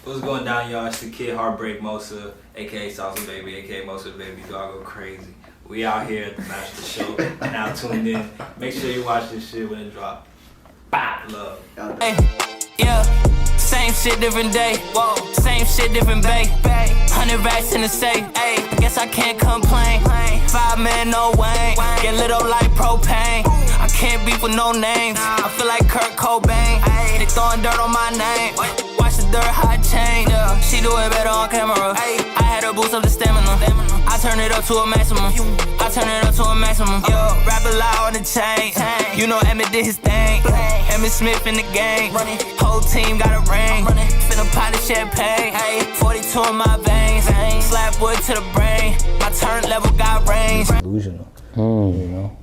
What's going down, y'all? It's the kid Heartbreak Mosa, aka Salsa Baby, aka Mosa Baby. Do I go crazy? We out here at the Master Show, now tuned in. Make sure you watch this shit when it drop. Bye. Love. Hey, yeah, same shit, different day. Whoa, same shit, different bay. 100 racks in the safe. Hey, I guess I can't complain. 5 men, no Wayne. Get lit up like propane. I can't beef with no names. I feel like Kurt Cobain. They throwing dirt on my name. Watch the dirt hot change. Yeah, she do it better on camera. I had her boost up the stamina. I turn it up to a maximum. I turn it up to a maximum. Yo, rap a lot on the chain. You know Emmett did his thing. Emmett Smith in the game. Whole team got a ring. Finna pot of champagne. 42 in my veins. Slap wood to the brain. My turn level got range. Delusional, you know?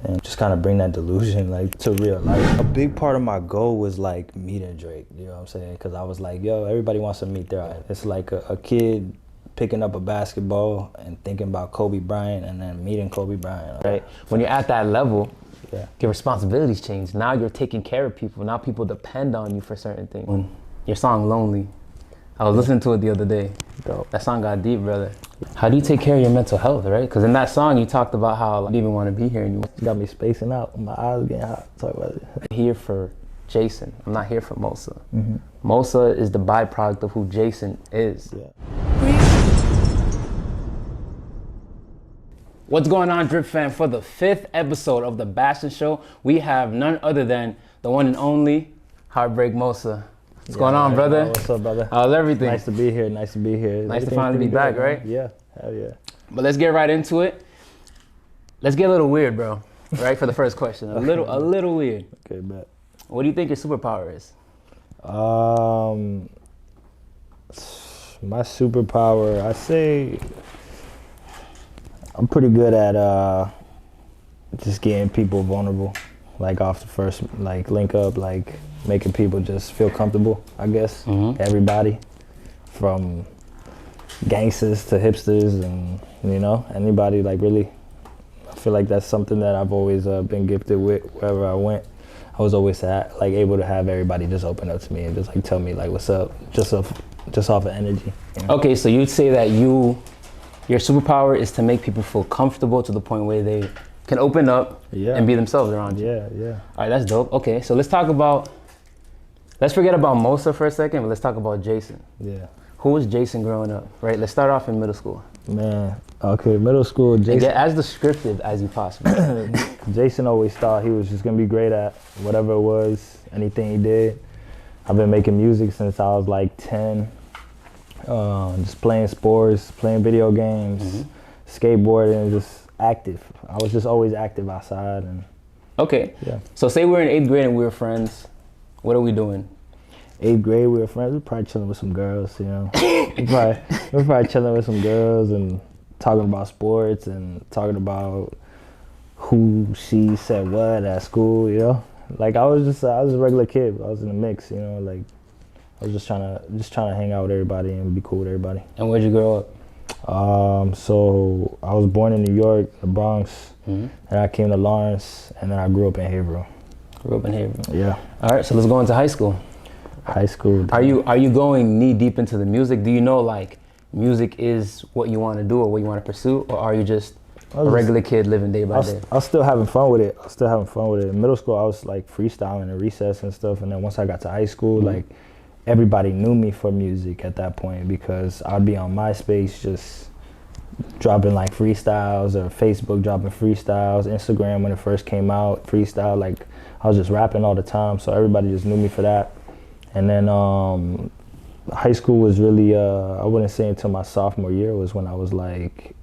And just kind of bring that delusion like to real life. A big part of my goal was like meeting Drake, you know what I'm saying? Because I was like, yo, everybody wants to meet their idol. It's like a kid picking up a basketball and thinking about Kobe Bryant and then meeting Kobe Bryant. Right? When you're at that level, Yeah. your responsibilities change. Now you're taking care of people. Now people depend on you for certain things. Your song Lonely, I was listening to it the other day. Dope. That song got deep, brother. How do you take care of your mental health, right? Because in that song you talked about how you didn't even want to be here anymore. You got me spacing out. My eyes getting hot. Talk about it. I'm here for Jason. I'm not here for Mosa. Mosa is the byproduct of who Jason is. Yeah. What's going on, Drip fam? For the 5th episode of the Bastion Show, we have none other than the one and only Heartbreak Mosa. What's going on, brother? What's up, brother? How's everything? Nice to be here. Nice to be here. Nice to Everything's finally be pretty back, good, right? man. Yeah. Hell yeah. But let's get right into it. Let's get a little weird, bro. Right, for the first question. A little weird. Okay, bet. What do you think your superpower is? My superpower, I say I'm pretty good at just getting people vulnerable, like off the first like link up, like making people just feel comfortable, I guess. Everybody from gangsters to hipsters and, you know, anybody, like really. I feel like that's something that I've always been gifted with wherever I went. I was always like able to have everybody just open up to me and just like tell me like what's up, just off of energy. You know? Okay, so you'd say that your superpower is to make people feel comfortable to the point where they can open up and be themselves around you. Yeah. All right, that's dope. Okay, so let's forget about Mosa for a second, but let's talk about Jason. Yeah. Who was Jason growing up, right? Let's start off in middle school. Man, okay, middle school, Jason. And get as descriptive as you possibly can. Jason always thought he was just gonna be great at whatever it was, anything he did. I've been making music since I was like 10. Just playing sports, playing video games, skateboarding, just active. I was just always active outside. And Okay, yeah. so say we're in 8th grade and we were friends. What are we doing? 8th grade, we were friends. We were probably chilling with some girls, you know. we were probably chilling with some girls and talking about sports and talking about who she said what at school, you know. Like I was a regular kid. I was in the mix, you know. Like I was just trying to hang out with everybody and be cool with everybody. And where'd you grow up? So I was born in New York, the Bronx, and I came to Lawrence, and then I grew up in Haverhill. Grew up in Haverhill. Yeah. All right, so let's go into high school. High school. Are you going knee deep into the music? Do you know like music is what you want to do or what you want to pursue, or are you just a regular kid living day by day? I was still having fun with it. In middle school, I was like freestyling in recess and stuff, and then once I got to high school, like everybody knew me for music at that point because I'd be on MySpace just dropping like freestyles, or Facebook dropping freestyles, Instagram when it first came out, freestyle, like I was just rapping all the time, so everybody just knew me for that. And then high school was really, I wouldn't say until my sophomore year was when I was like,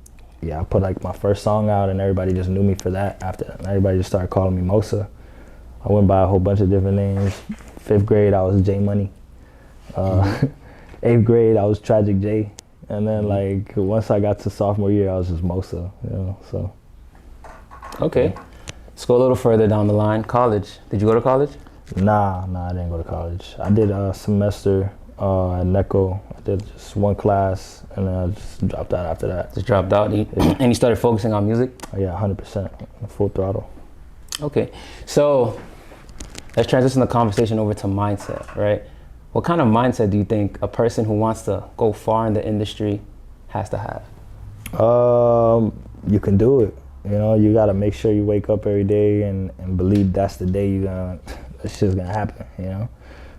I put like my first song out and everybody just knew me for that. After that, everybody just started calling me Mosa. I went by a whole bunch of different names. 5th grade, I was J Money. 8th grade, I was Tragic J. And then like once I got to sophomore year, I was just Mosa, you know, so. Okay, let's go a little further down the line. College, did you go to college? Nah, I didn't go to college. I did a semester at NECO. I did just one class, and then I just dropped out after that. Just dropped out, and you started focusing on music? Yeah, 100%, full throttle. Okay, so let's transition the conversation over to mindset, right? What kind of mindset do you think a person who wants to go far in the industry has to have? You can do it. You know, you gotta make sure you wake up every day and believe that's the day it's just gonna happen, you know?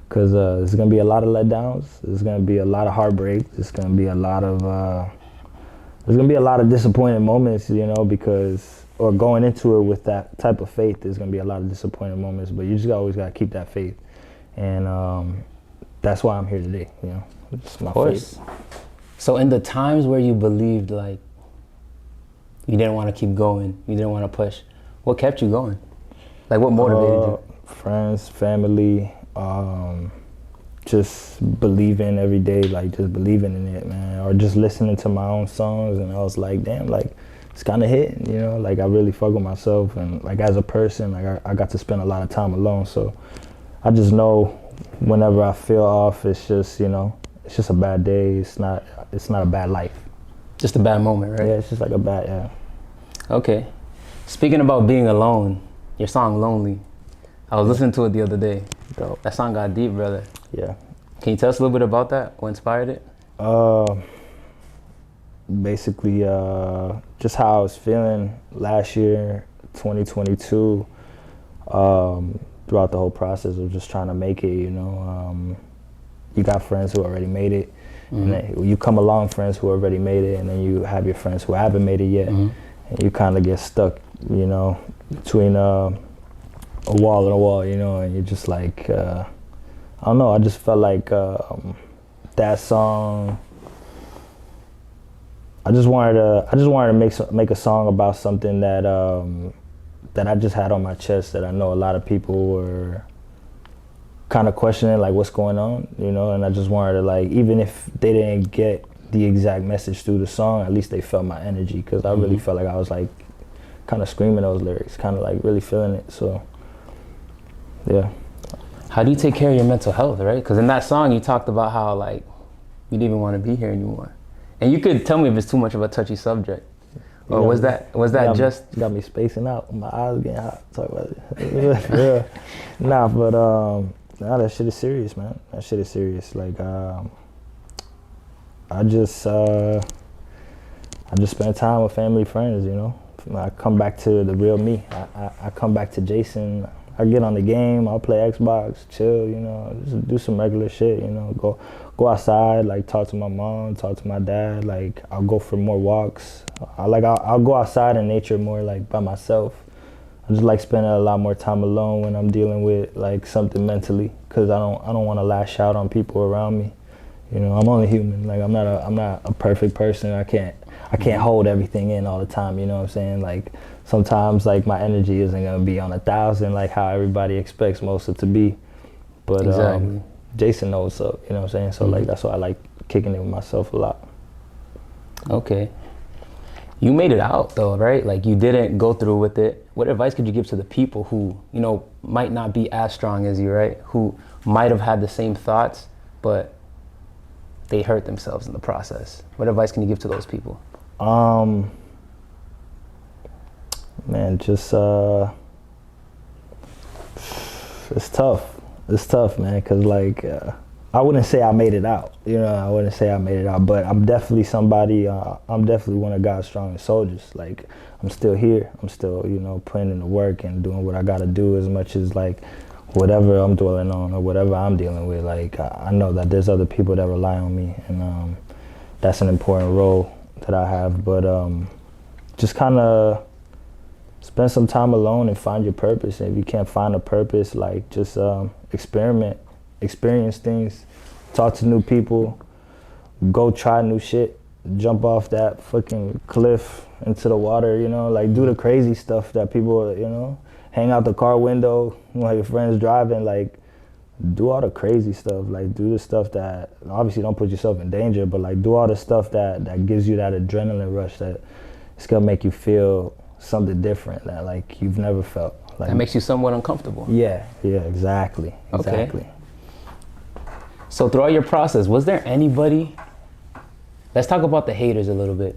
Cause there's gonna be a lot of letdowns, there's gonna be a lot of heartbreak, there's gonna be a lot of disappointing moments, you know, or going into it with that type of faith, there's gonna be a lot of disappointing moments, but you just always gotta keep that faith. And that's why I'm here today, you know, it's my faith. So in the times where you believed like you didn't want to keep going, you didn't want to push, what kept you going? Like what motivated you? Friends, family, just believing every day, like just believing in it, man. Or just listening to my own songs and I was like, damn, like it's kind of hitting, you know? Like I really fuck with myself and like as a person, like I got to spend a lot of time alone. So I just know whenever I feel off, it's just, you know, it's just a bad day. It's not a bad life. Just a bad moment, right? Yeah, it's just like a bad, yeah. Okay. Speaking about being alone, your song Lonely, I was listening to it the other day. Dope. That song got deep, brother. Yeah. Can you tell us a little bit about that? What inspired it? Basically, just how I was feeling last year, 2022, throughout the whole process of just trying to make it, you know. You got friends who already made it, and then you come along friends who already made it, and then you have your friends who haven't made it yet, and you kind of get stuck, you know, between a wall and a wall, you know, and you're just like, I don't know, I just felt like that song, I just wanted to make a song about something that that I just had on my chest, that I know a lot of people were kind of questioning like what's going on, you know, and I just wanted to like, even if they didn't get the exact message through the song, at least they felt my energy, because I really felt like I was like kind of screaming those lyrics, kind of like really feeling it. So yeah. How do you take care of your mental health, right? Because in that song you talked about how like you didn't even want to be here anymore, and you could tell me if it's too much of a touchy subject, or was that just got me spacing out, my eyes getting hot, talk about it. Yeah. Nah, but nah, that shit is serious, man. That shit is serious. Like, I just spend time with family, friends, you know. I come back to the real me. I come back to Jason. I get on the game, I'll play Xbox, chill, you know, just do some regular shit, you know, go outside, like talk to my mom, talk to my dad, like I'll go for more walks. I'll go outside in nature more, like by myself. I just like spending a lot more time alone when I'm dealing with like something mentally, because I don't want to lash out on people around me. You know, I'm only human. Like I'm not a perfect person. I can't hold everything in all the time. You know what I'm saying? Like sometimes like my energy isn't gonna be on 1,000 like how everybody expects most of it to be. But exactly. Jason knows what's up. You know what I'm saying? So like that's why I like kicking it with myself a lot. Okay. You made it out though, right? Like you didn't go through with it. What advice could you give to the people who, you know, might not be as strong as you, right? Who might have had the same thoughts, but they hurt themselves in the process? What advice can you give to those people? Man, just it's tough. It's tough, man, because like I wouldn't say I made it out. You know, I wouldn't say I made it out, but I'm definitely somebody, I'm definitely one of God's strongest soldiers. Like, I'm still here. I'm still, you know, putting in the work and doing what I got to do, as much as like whatever I'm dwelling on or whatever I'm dealing with. Like, I know that there's other people that rely on me, and that's an important role that I have. But just kind of spend some time alone and find your purpose. And if you can't find a purpose, like just experience things, talk to new people, go try new shit, jump off that fucking cliff into the water, you know, like do the crazy stuff that people, you know, hang out the car window while your friend's driving, like do all the crazy stuff, like do the stuff that obviously don't put yourself in danger, but like do all the stuff that gives you that adrenaline rush, that it's gonna make you feel something different that like you've never felt. Like, that makes you somewhat uncomfortable. Yeah, exactly. Okay. So throughout your process, was there anybody, let's talk about the haters a little bit,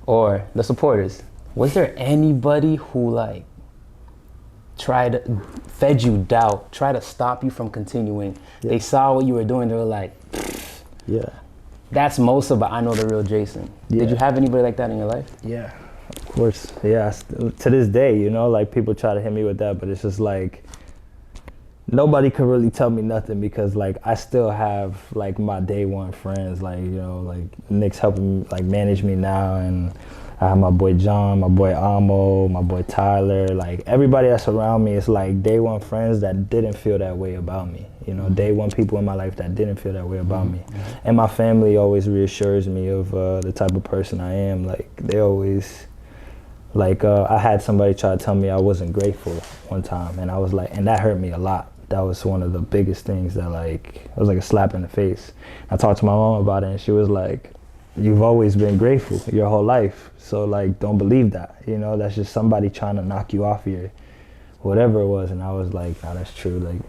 or the supporters. Was there anybody who like fed you doubt, tried to stop you from continuing. Yeah. They saw what you were doing, they were like, Yeah. that's Mosa, but I know the real Jason. Yeah. Did you have anybody like that in your life? Yeah, of course. Yeah, to this day, you know, like people try to hit me with that, but it's just like, nobody could really tell me nothing because like I still have like my day one friends, like, you know, like Nick's helping like manage me now, and I have my boy John, my boy Amo, my boy Tyler, like everybody that's around me is like day one friends that didn't feel that way about me. You know, day one people in my life that didn't feel that way about me. And my family always reassures me of the type of person I am. Like they always, like I had somebody try to tell me I wasn't grateful one time, and I was like, and that hurt me a lot. That was one of the biggest things that like, it was like a slap in the face. I talked to my mom about it and she was like, you've always been grateful your whole life. So like, don't believe that, you know, that's just somebody trying to knock you off your, whatever it was. And I was like, nah, that's true. Like,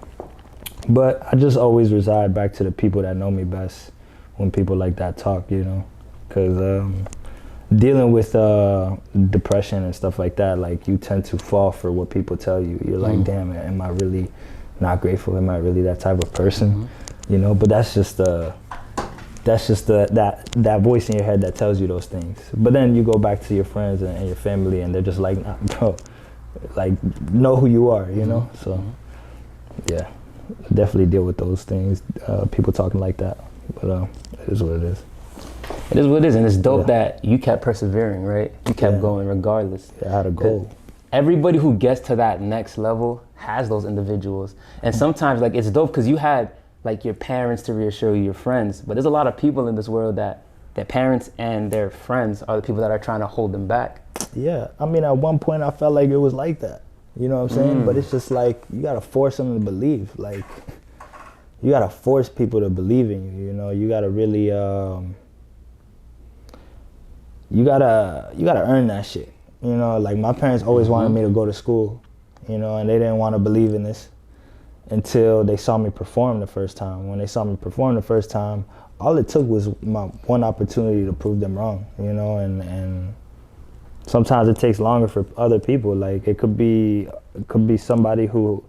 but I just always reside back to the people that know me best when people like that talk, you know, because dealing with depression and stuff like that, like you tend to fall for what people tell you. You're like, damn it, am I really not grateful? Am I really that type of person? You know, but that's just that voice in your head that tells you those things. But then you go back to your friends and your family and they're just like, nah, bro, like know who you are, you know? So yeah, definitely deal with those things, people talking like that, but it is what it is. It is what it is, and it's dope that you kept persevering, right? You kept going regardless. Yeah, I had a goal. Everybody who gets to that next level has those individuals. And sometimes like it's dope because you had like your parents to reassure you, your friends, but there's a lot of people in this world that their parents and their friends are the people that are trying to hold them back. Yeah, I mean at one point I felt like it was like that, you know what I'm saying? But it's just like, you gotta force them to believe. Like, you gotta force people to believe in you, you know? You gotta really, you gotta earn that shit. You know, like my parents always wanted me to go to school, you know, and they didn't want to believe in this until they saw me perform the first time. When they saw me perform the first time, all it took was my one opportunity to prove them wrong, you know, and sometimes it takes longer for other people. Like it could be somebody who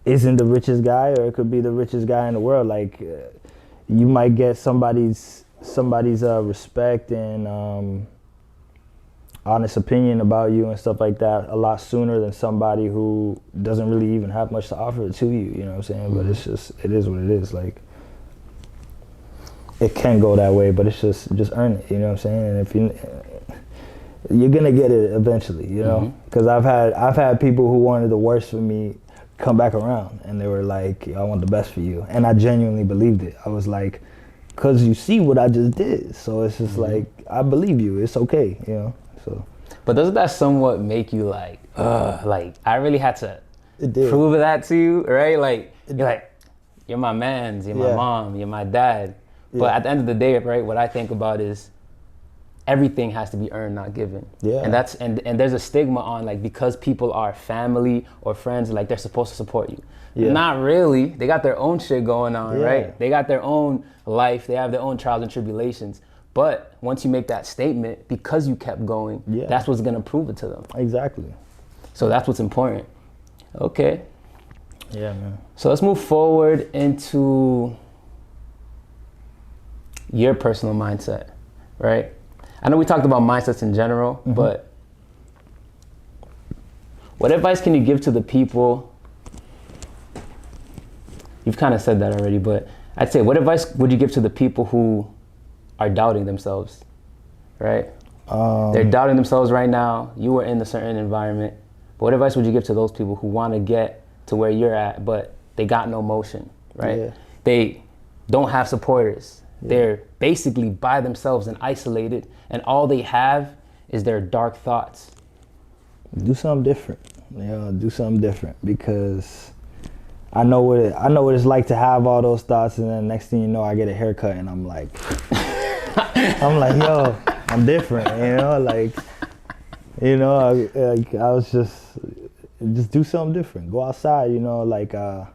isn't the richest guy, or it could be the richest guy in the world. Like you might get somebody's respect and honest opinion about you and stuff like that a lot sooner than somebody who doesn't really even have much to offer to you, you know what I'm saying? But it's just, it is what it is. Like, it can go that way, but it's just earn it, you know what I'm saying? And if you're gonna get it eventually, you know? Because I've had people who wanted the worst for me come back around, and they were like, I want the best for you. And I genuinely believed it. I was like, because you see what I just did, so it's just like, I believe you, it's okay, you know? So. But doesn't that somewhat make you like I really had to prove that to you, right? Like, you're like, you're my mans, you're my mom, you're my dad. But at the end of the day, right, what I think about is everything has to be earned, not given. Yeah. And that's and there's a stigma on like, because people are family or friends, like they're supposed to support you. Yeah. Not really. They got their own shit going on, right? They got their own life, they have their own trials and tribulations. But once you make that statement, because you kept going, that's what's gonna prove it to them. Exactly. So that's what's important. Okay. Yeah, man. So let's move forward into your personal mindset, right? I know we talked about mindsets in general, but what advice can you give to the people? You've kind of said that already, but I'd say, what advice would you give to the people who are doubting themselves, right? They're doubting themselves right now. You were in a certain environment. But what advice would you give to those people who want to get to where you're at, but they got no motion, right? Yeah. They don't have supporters. Yeah. They're basically by themselves and isolated, and all they have is their dark thoughts. Do something different. You know, do something different, because I know what it's like to have all those thoughts, and then next thing you know, I get a haircut and I'm like, yo, I'm different, you know, like, you know, I was just do something different. Go outside, you know, like I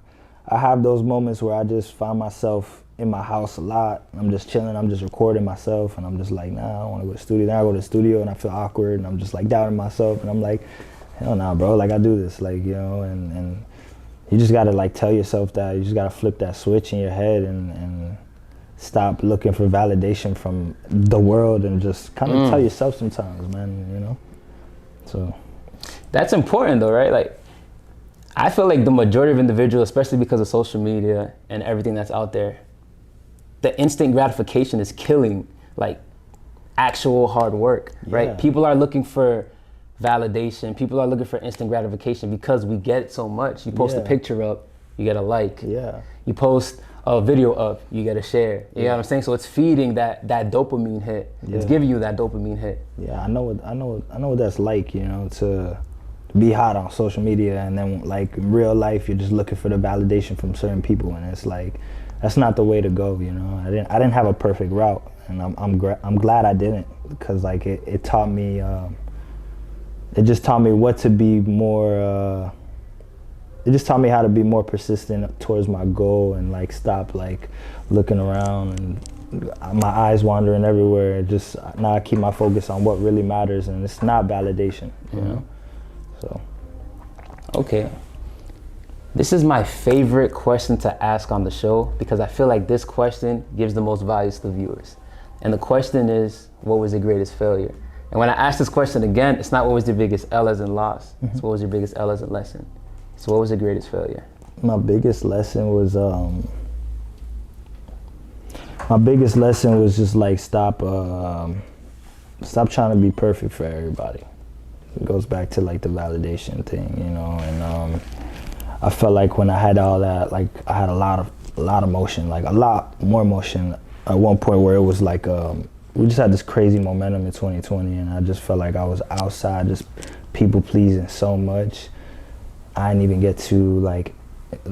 have those moments where I just find myself in my house a lot. I'm just chilling, I'm just recording myself, and I'm just like, nah, I don't want to go to the studio. Then I go to the studio and I feel awkward, and I'm just like doubting myself, and I'm like, hell nah, bro, like I do this, like, you know, and you just gotta like tell yourself that, you just gotta flip that switch in your head and stop looking for validation from the world and just kind of tell yourself sometimes, man, you know? So. That's important though, right? Like, I feel like the majority of individuals, especially because of social media and everything that's out there, the instant gratification is killing like actual hard work, right? People are looking for validation. People are looking for instant gratification because we get it so much. You post a picture up, you get a like. Yeah. You post a video up, you get a share. You know what I'm saying? So it's feeding that dopamine hit. It's giving you that dopamine hit. Yeah, I know what that's like, you know, to be hot on social media, and then like in real life you're just looking for the validation from certain people, and it's like that's not the way to go, you know. I didn't have a perfect route, and I'm glad I didn't, because like it taught me it just taught me what to be more it just taught me how to be more persistent towards my goal, and like stop like looking around and my eyes wandering everywhere. Just now I keep my focus on what really matters, and it's not validation, you know. So okay, this is my favorite question to ask on the show, because I feel like this question gives the most value to the viewers. And the question is, what was your greatest failure? And when I ask this question again, it's not what was your biggest L as in loss, it's what was your biggest L as in lesson. So what was your greatest failure? My biggest lesson was just like stop trying to be perfect for everybody. It goes back to like the validation thing, you know, and I felt like when I had all that, like I had a lot of motion, like a lot more motion at one point, where it was like we just had this crazy momentum in 2020, and I just felt like I was outside just people pleasing so much. I didn't even get to like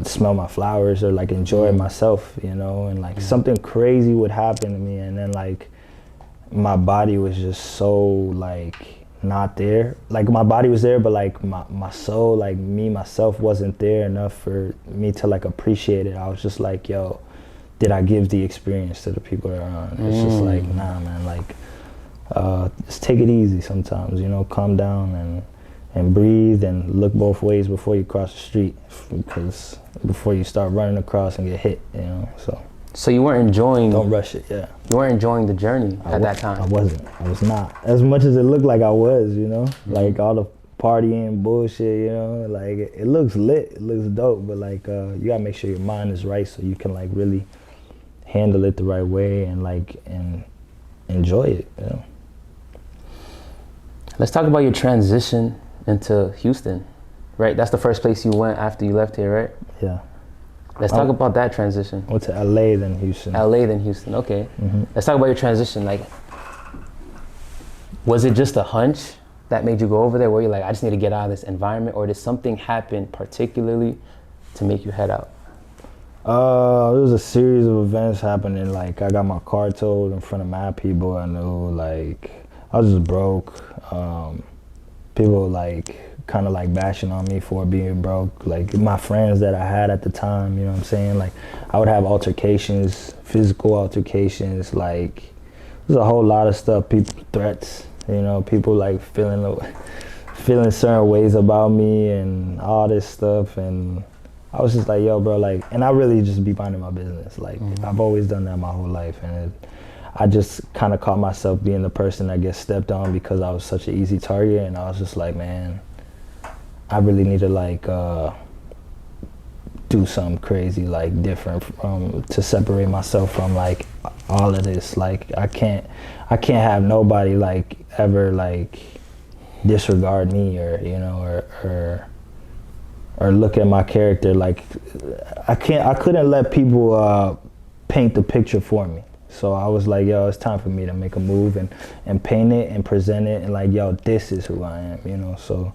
smell my flowers or like enjoy myself, you know, and like something crazy would happen to me, and then like my body was just so like not there. Like my body was there, but like my soul, like me myself, wasn't there enough for me to like appreciate it. I was just like, yo, did I give the experience to the people around? It's just like, nah, man, like just take it easy sometimes, you know, calm down and breathe and look both ways before you cross the street, because before you start running across and get hit, you know. So you weren't enjoying, don't rush it. You weren't enjoying the journey at that time. I was not, as much as it looked like I was, you know. Like all the partying bullshit, you know, like it looks lit, it looks dope, but like you gotta make sure your mind is right so you can like really handle it the right way and like and enjoy it, you know. Let's talk about your transition into Houston, right? That's the first place you went after you left here, right? Yeah. Let's talk about that transition. Went to LA, then Houston. LA, then Houston, okay. Let's talk about your transition. Like, was it just a hunch that made you go over there, where you're like, I just need to get out of this environment, or did something happen particularly to make you head out? There was a series of events happening. Like I got my car towed in front of mad people I knew. Like I was just broke. People like kind of like bashing on me for being broke. Like my friends that I had at the time, you know what I'm saying? Like I would have altercations, physical altercations. Like there's a whole lot of stuff. People threats. You know, people like feeling certain ways about me and all this stuff. And I was just like, yo, bro, like, and I really just be minding my business. Like, I've always done that my whole life. And I just kind of caught myself being the person that gets stepped on because I was such an easy target. And I was just like, man, I really need to, like, do something crazy, like, different to separate myself from, like, all of this. Like, I can't have nobody, like, ever, like, disregard me or, you know, or look at my character. Like I couldn't let people paint the picture for me. So I was like, yo, it's time for me to make a move and paint it and present it and like, yo, this is who I am, you know. So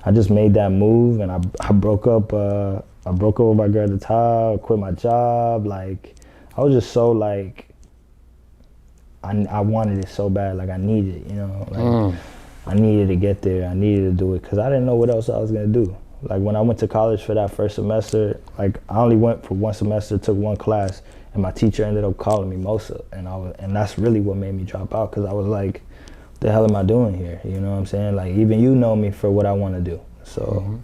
I just made that move, and I broke up with my girl at the time, quit my job. Like I was just so like I wanted it so bad, like I needed it, you know. Like I needed to get there, I needed to do it, because I didn't know what else I was gonna do. Like when I went to college for that first semester, like I only went for one semester, took one class, and my teacher ended up calling me Mosa, and that's really what made me drop out, because I was like, the hell am I doing here? You know what I'm saying? Like even you know me for what I want to do. So,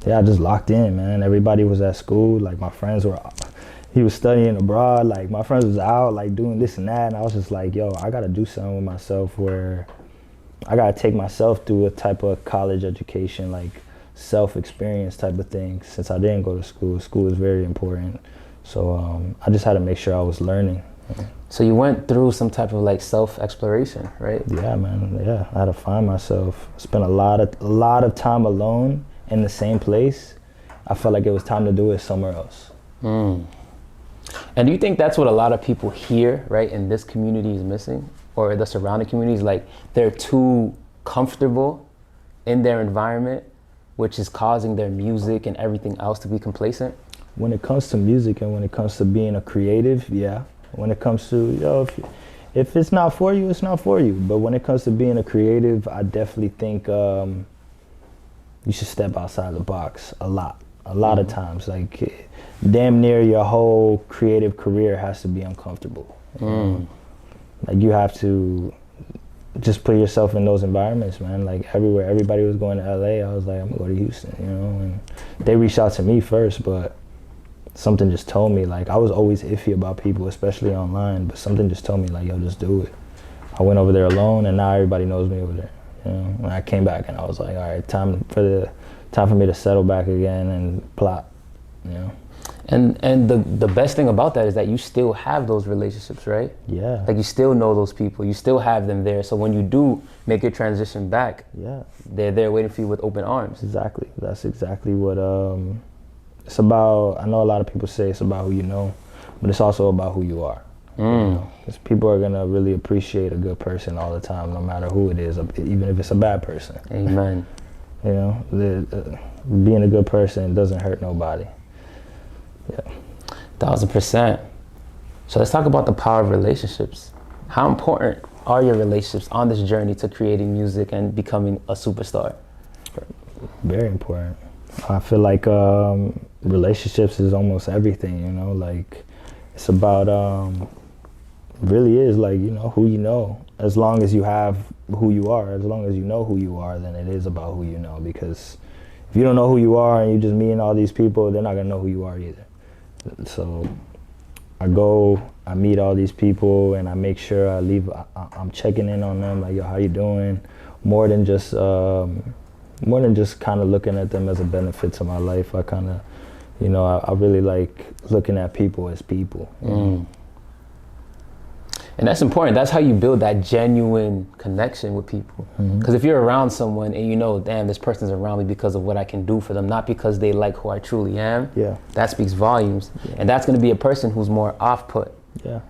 yeah, I just locked in, man. Everybody was at school. Like my friends were, he was studying abroad. Like my friends was out, like doing this and that. And I was just like, yo, I gotta do something with myself where I gotta take myself through a type of college education, like self-experience type of thing. Since I didn't go to school, school is very important. So I just had to make sure I was learning. So you went through some type of like self-exploration, right? Yeah, man. Yeah, I had to find myself. Spent a lot of time alone in the same place. I felt like it was time to do it somewhere else. And do you think that's what a lot of people here, right, in this community is missing, or the surrounding communities? Like they're too comfortable in their environment, which is causing their music and everything else to be complacent? When it comes to music and when it comes to being a creative, yeah. When it comes to, yo, if it's not for you, it's not for you. But when it comes to being a creative, I definitely think you should step outside the box a lot of times. Like damn near your whole creative career has to be uncomfortable. Like you have to just put yourself in those environments, man. Like everywhere, everybody was going to LA. I was like, I'm gonna go to Houston, you know? And they reached out to me first, but something just told me, like, I was always iffy about people, especially online, but something just told me, like, yo, just do it. I went over there alone, and now everybody knows me over there. You know, and I came back, and I was like, all right, time for me to settle back again and plot. You know. And the best thing about that is that you still have those relationships, right? Yeah. Like you still know those people, you still have them there. So when you do make your transition back, yeah, they're there waiting for you with open arms. Exactly. That's exactly what it's about. I know a lot of people say it's about who you know, but it's also about who you are. You know? 'Cause people are gonna really appreciate a good person all the time, no matter who it is, even if it's a bad person. Amen. You know, being a good person doesn't hurt nobody. Yeah. 1000%. So let's talk about the power of relationships. How important are your relationships on this journey to creating music and becoming a superstar? Very important. I feel like relationships is almost everything, you know, like it's about, really is like, you know, who you know. As long as you have who you are, as long as you know who you are, then it is about who you know, because if you don't know who you are and you just meeting all these people, they're not gonna know who you are either. So I meet all these people and I make sure I'm checking in on them, like, yo, how you doing? More than just kind of looking at them as a benefit to my life. I kind of, you know, I really like looking at people as people. And that's important. That's how you build that genuine connection with people. Because if you're around someone and you know, damn, this person's around me because of what I can do for them, not because they like who I truly am, yeah, that speaks volumes. Yeah. And that's going to be a person who's more off-put. Yeah.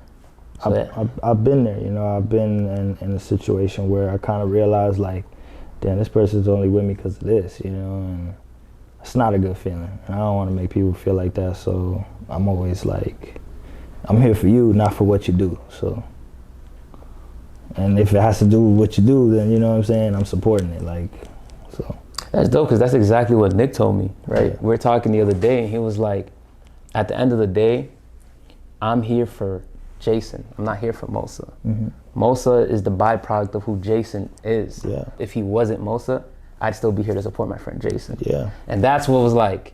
So I've been there, you know. I've been in a situation where I kind of realized, like, damn, this person's only with me because of this, you know, and it's not a good feeling. And I don't want to make people feel like that, so I'm always like, I'm here for you, not for what you do, so. And if it has to do with what you do, then, you know what I'm saying, I'm supporting it, like, so. That's dope, because that's exactly what Nick told me, right? Yeah. We were talking the other day, and he was like, at the end of the day, I'm here for Jason. I'm not here for Mosa. Mosa is the byproduct of who Jason is. Yeah. If he wasn't Mosa, I'd still be here to support my friend Jason. Yeah. And that's what was like,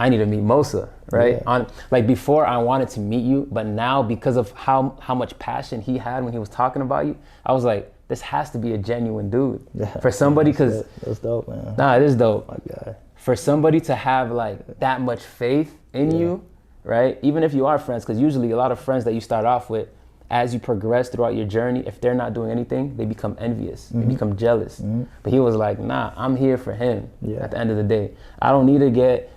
I need to meet Mosa, right? Yeah. Like before I wanted to meet you, but now because of how much passion he had when he was talking about you, I was like, this has to be a genuine dude. Yeah. For somebody, because that's dope, man. Nah, it is dope. My guy. For somebody to have like that much faith in you, right? Even if you are friends, because usually a lot of friends that you start off with, as you progress throughout your journey, if they're not doing anything, they become envious, they become jealous. But he was like, nah, I'm here for him at the end of the day. I don't need to get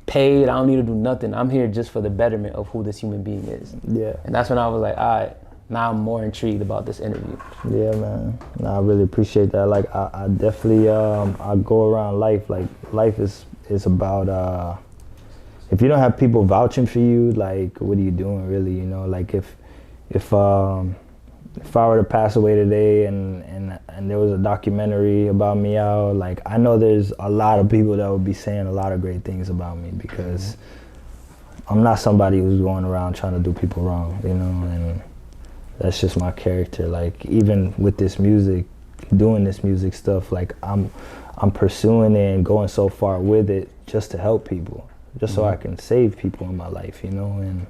paid, I don't need to do nothing. I'm here just for the betterment of who this human being is. Yeah. And that's when I was like, all right, now I'm more intrigued about this interview. Yeah, man. No, I really appreciate that. Like, I definitely, I go around life, like, life is about, if you don't have people vouching for you, like, what are you doing, really, you know? Like, if I were to pass away today and there was a documentary about me out, like, I know there's a lot of people that would be saying a lot of great things about me, because I'm not somebody who's going around trying to do people wrong, you know, and that's just my character. Like, even with this music, doing this music stuff, like, I'm I'm pursuing it and going so far with it just to help people, just so I can save people in my life, you know, and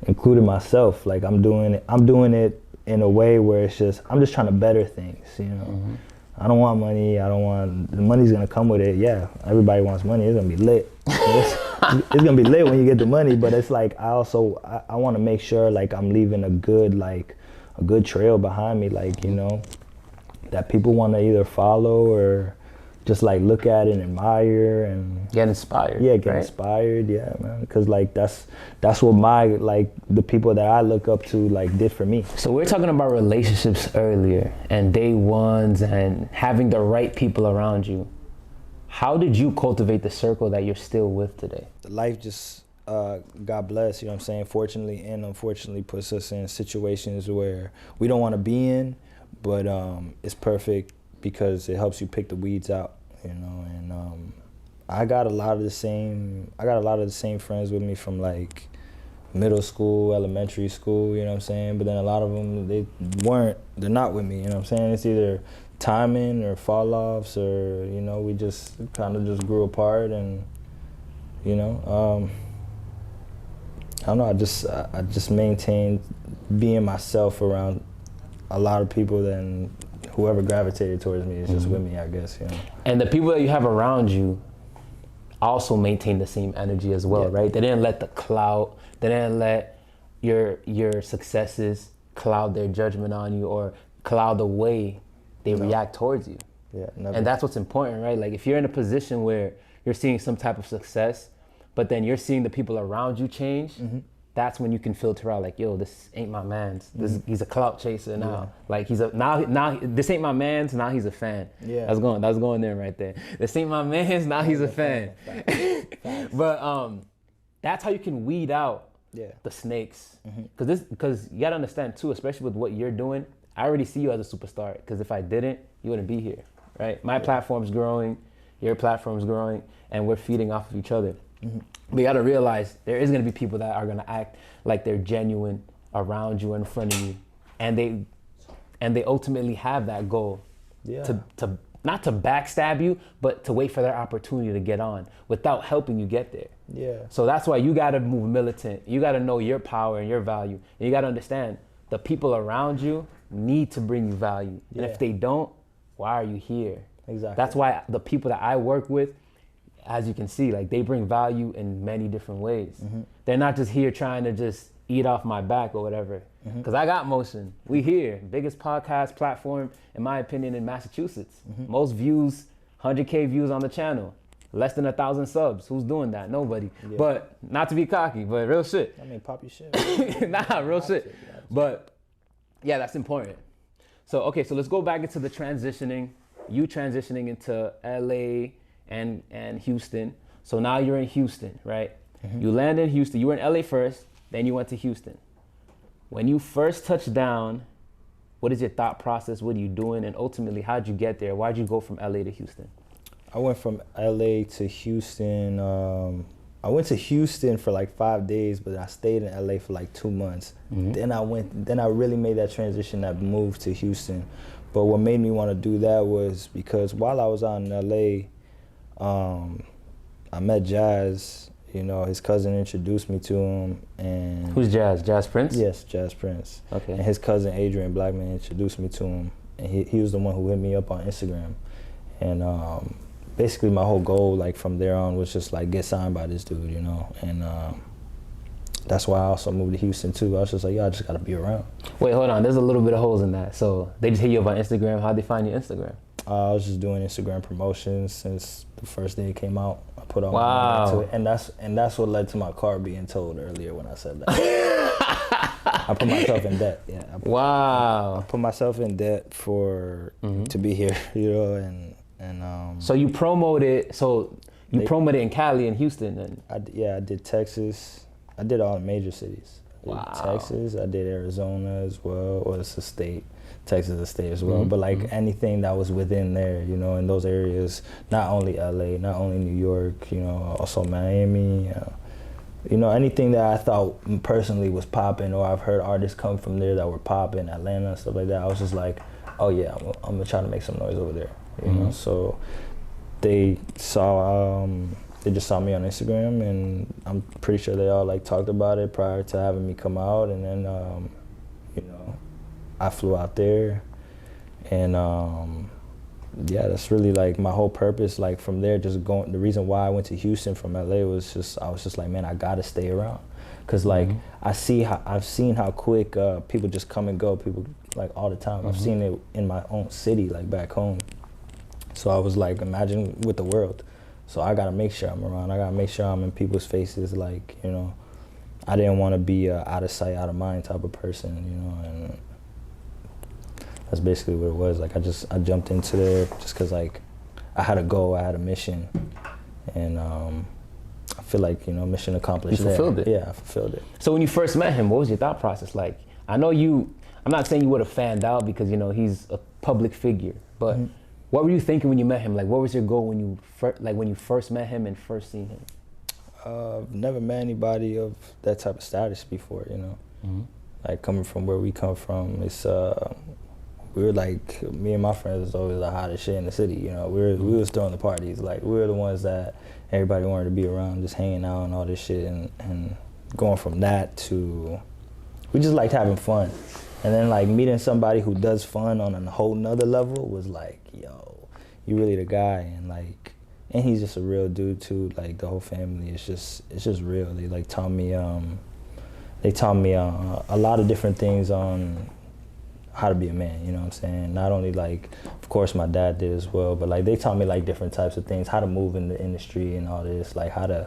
including myself. Like I'm doing it in a way where it's just, I'm just trying to better things, you know. I don't want money. The money's gonna come with it. Yeah, everybody wants money. It's gonna be lit. It's gonna be lit when you get the money, but it's like, I want to make sure like I'm leaving a good trail behind me, like, you know, that people want to either follow or just like look at and admire and get inspired. Yeah, get inspired. Yeah, man. Because like that's what the people that I look up to like did for me. So we're talking about relationships earlier and day ones and having the right people around you. How did you cultivate the circle that you're still with today? Life just, God bless, you know what I'm saying, fortunately and unfortunately puts us in situations where we don't want to be in, but it's perfect because it helps you pick the weeds out, you know. And I got a lot of the same friends with me from like middle school, elementary school, you know what I'm saying. But then a lot of them, they're not with me, you know what I'm saying. It's either timing or fall offs, or, you know, we just kind of just grew apart. And, you know, I don't know, I just maintained being myself around a lot of people. Then whoever gravitated towards me is just with me, I guess, you know. And the people that you have around you also maintain the same energy as well, right? They didn't let the clout, they didn't let your successes cloud their judgment on you or cloud the way they react towards you. Yeah, never. And that's what's important, right? Like if you're in a position where you're seeing some type of success, but then you're seeing the people around you change, that's when you can filter out like, yo, this ain't my man's. He's a clout chaser now. Yeah. Like now this ain't my man's, now he's a fan. Yeah. That's going there right there. This ain't my man's, now he's a fan. Facts. But that's how you can weed out the snakes. Because you gotta understand too, especially with what you're doing, I already see you as a superstar, because if I didn't, you wouldn't be here, right? My platform's growing, your platform's growing, and we're feeding off of each other. But you gotta realize there is gonna be people that are gonna act like they're genuine around you, in front of you, and they ultimately have that goal to not to backstab you, but to wait for their opportunity to get on without helping you get there. Yeah. So that's why you gotta move militant. You gotta know your power and your value, and you gotta understand the people around you need to bring you value, and if they don't, why are you here? Exactly. That's why the people that I work with, as you can see, like they bring value in many different ways. They're not just here trying to just eat off my back or whatever. Because I got Motion. We here, biggest podcast platform, in my opinion, in Massachusetts. Most views, 100K views on the channel. Less than 1,000 subs. Who's doing that? Nobody. Yeah. But not to be cocky, but real shit. I mean, pop your shit. Nah, real shit. But yeah, that's important. So, okay, so let's go back into the transitioning. You transitioning into LA and Houston. So now you're in Houston, right? You land in Houston. You were in LA first, then you went to Houston. When you first touched down, what is your thought process? What are you doing? And ultimately, how'd you get there? Why'd you go from LA to Houston? I went from LA to Houston. I went to Houston for like 5 days, but I stayed in LA for like 2 months. Then I really made that transition, that move to Houston. But what made me want to do that was because while I was out in LA, I met Jazz. You know, his cousin introduced me to him. And who's Jazz? Jazz Prince? Yes, Jazz Prince. Okay. And his cousin Adrian Blackman introduced me to him, and he was the one who hit me up on Instagram. And basically my whole goal, like from there on, was just like get signed by this dude, you know. And that's why I also moved to Houston too. I was just like, yo, I just gotta be around. Wait, hold on. There's a little bit of holes in that. So they just hit you up on Instagram. How'd they find your Instagram? I was just doing Instagram promotions since the first day it came out. I put all my money into it, and that's what led to my car being towed earlier when I said that. I put myself in debt. Yeah. I put myself in debt for to be here, you know, and So you promoted. So you promoted in Cali and Houston, and I did Texas. I did all the major cities. I did Texas. I did Arizona as well. Well, it's a state. Texas is a state as well, but like anything that was within there, you know, in those areas, not only LA, not only New York, you know, also Miami, you know, anything that I thought personally was popping, or I've heard artists come from there that were popping, Atlanta, stuff like that. I was just like, oh yeah, I'm gonna try to make some noise over there, you know. So they saw they just saw me on Instagram, and I'm pretty sure they all like talked about it prior to having me come out. And then you know, I flew out there, and yeah, that's really like my whole purpose. Like from there, just going. The reason why I went to Houston from LA was just I was just like, man, I gotta stay around, cause like I've seen how quick people just come and go. People like all the time. I've seen it in my own city, like back home. So I was like, imagine with the world. So I gotta make sure I'm around. I gotta make sure I'm in people's faces. Like, you know, I didn't want to be a out of sight, out of mind type of person, you know, and that's basically what it was. Like I jumped into there just cause like I had a goal, I had a mission, and I feel like, you know, mission accomplished. You fulfilled it. Yeah, I fulfilled it. So when you first met him, what was your thought process like? I know I'm not saying you would have fanned out because, you know, he's a public figure, but what were you thinking when you met him? Like, what was your goal when you first met him and first seen him? I've never met anybody of that type of status before, you know. Like coming from where we come from, it's we were like, me and my friends was always the hottest shit in the city, you know. We was throwing the parties, like we were the ones that everybody wanted to be around, just hanging out and all this shit, and going from that to, we just liked having fun. And then like meeting somebody who does fun on a whole nother level was like, yo, you really the guy. And like, and he's just a real dude too. Like the whole family, it's just real. They like taught me a lot of different things on how to be a man, you know what I'm saying? Not only like, of course my dad did as well, but like they taught me like different types of things, how to move in the industry and all this, like how to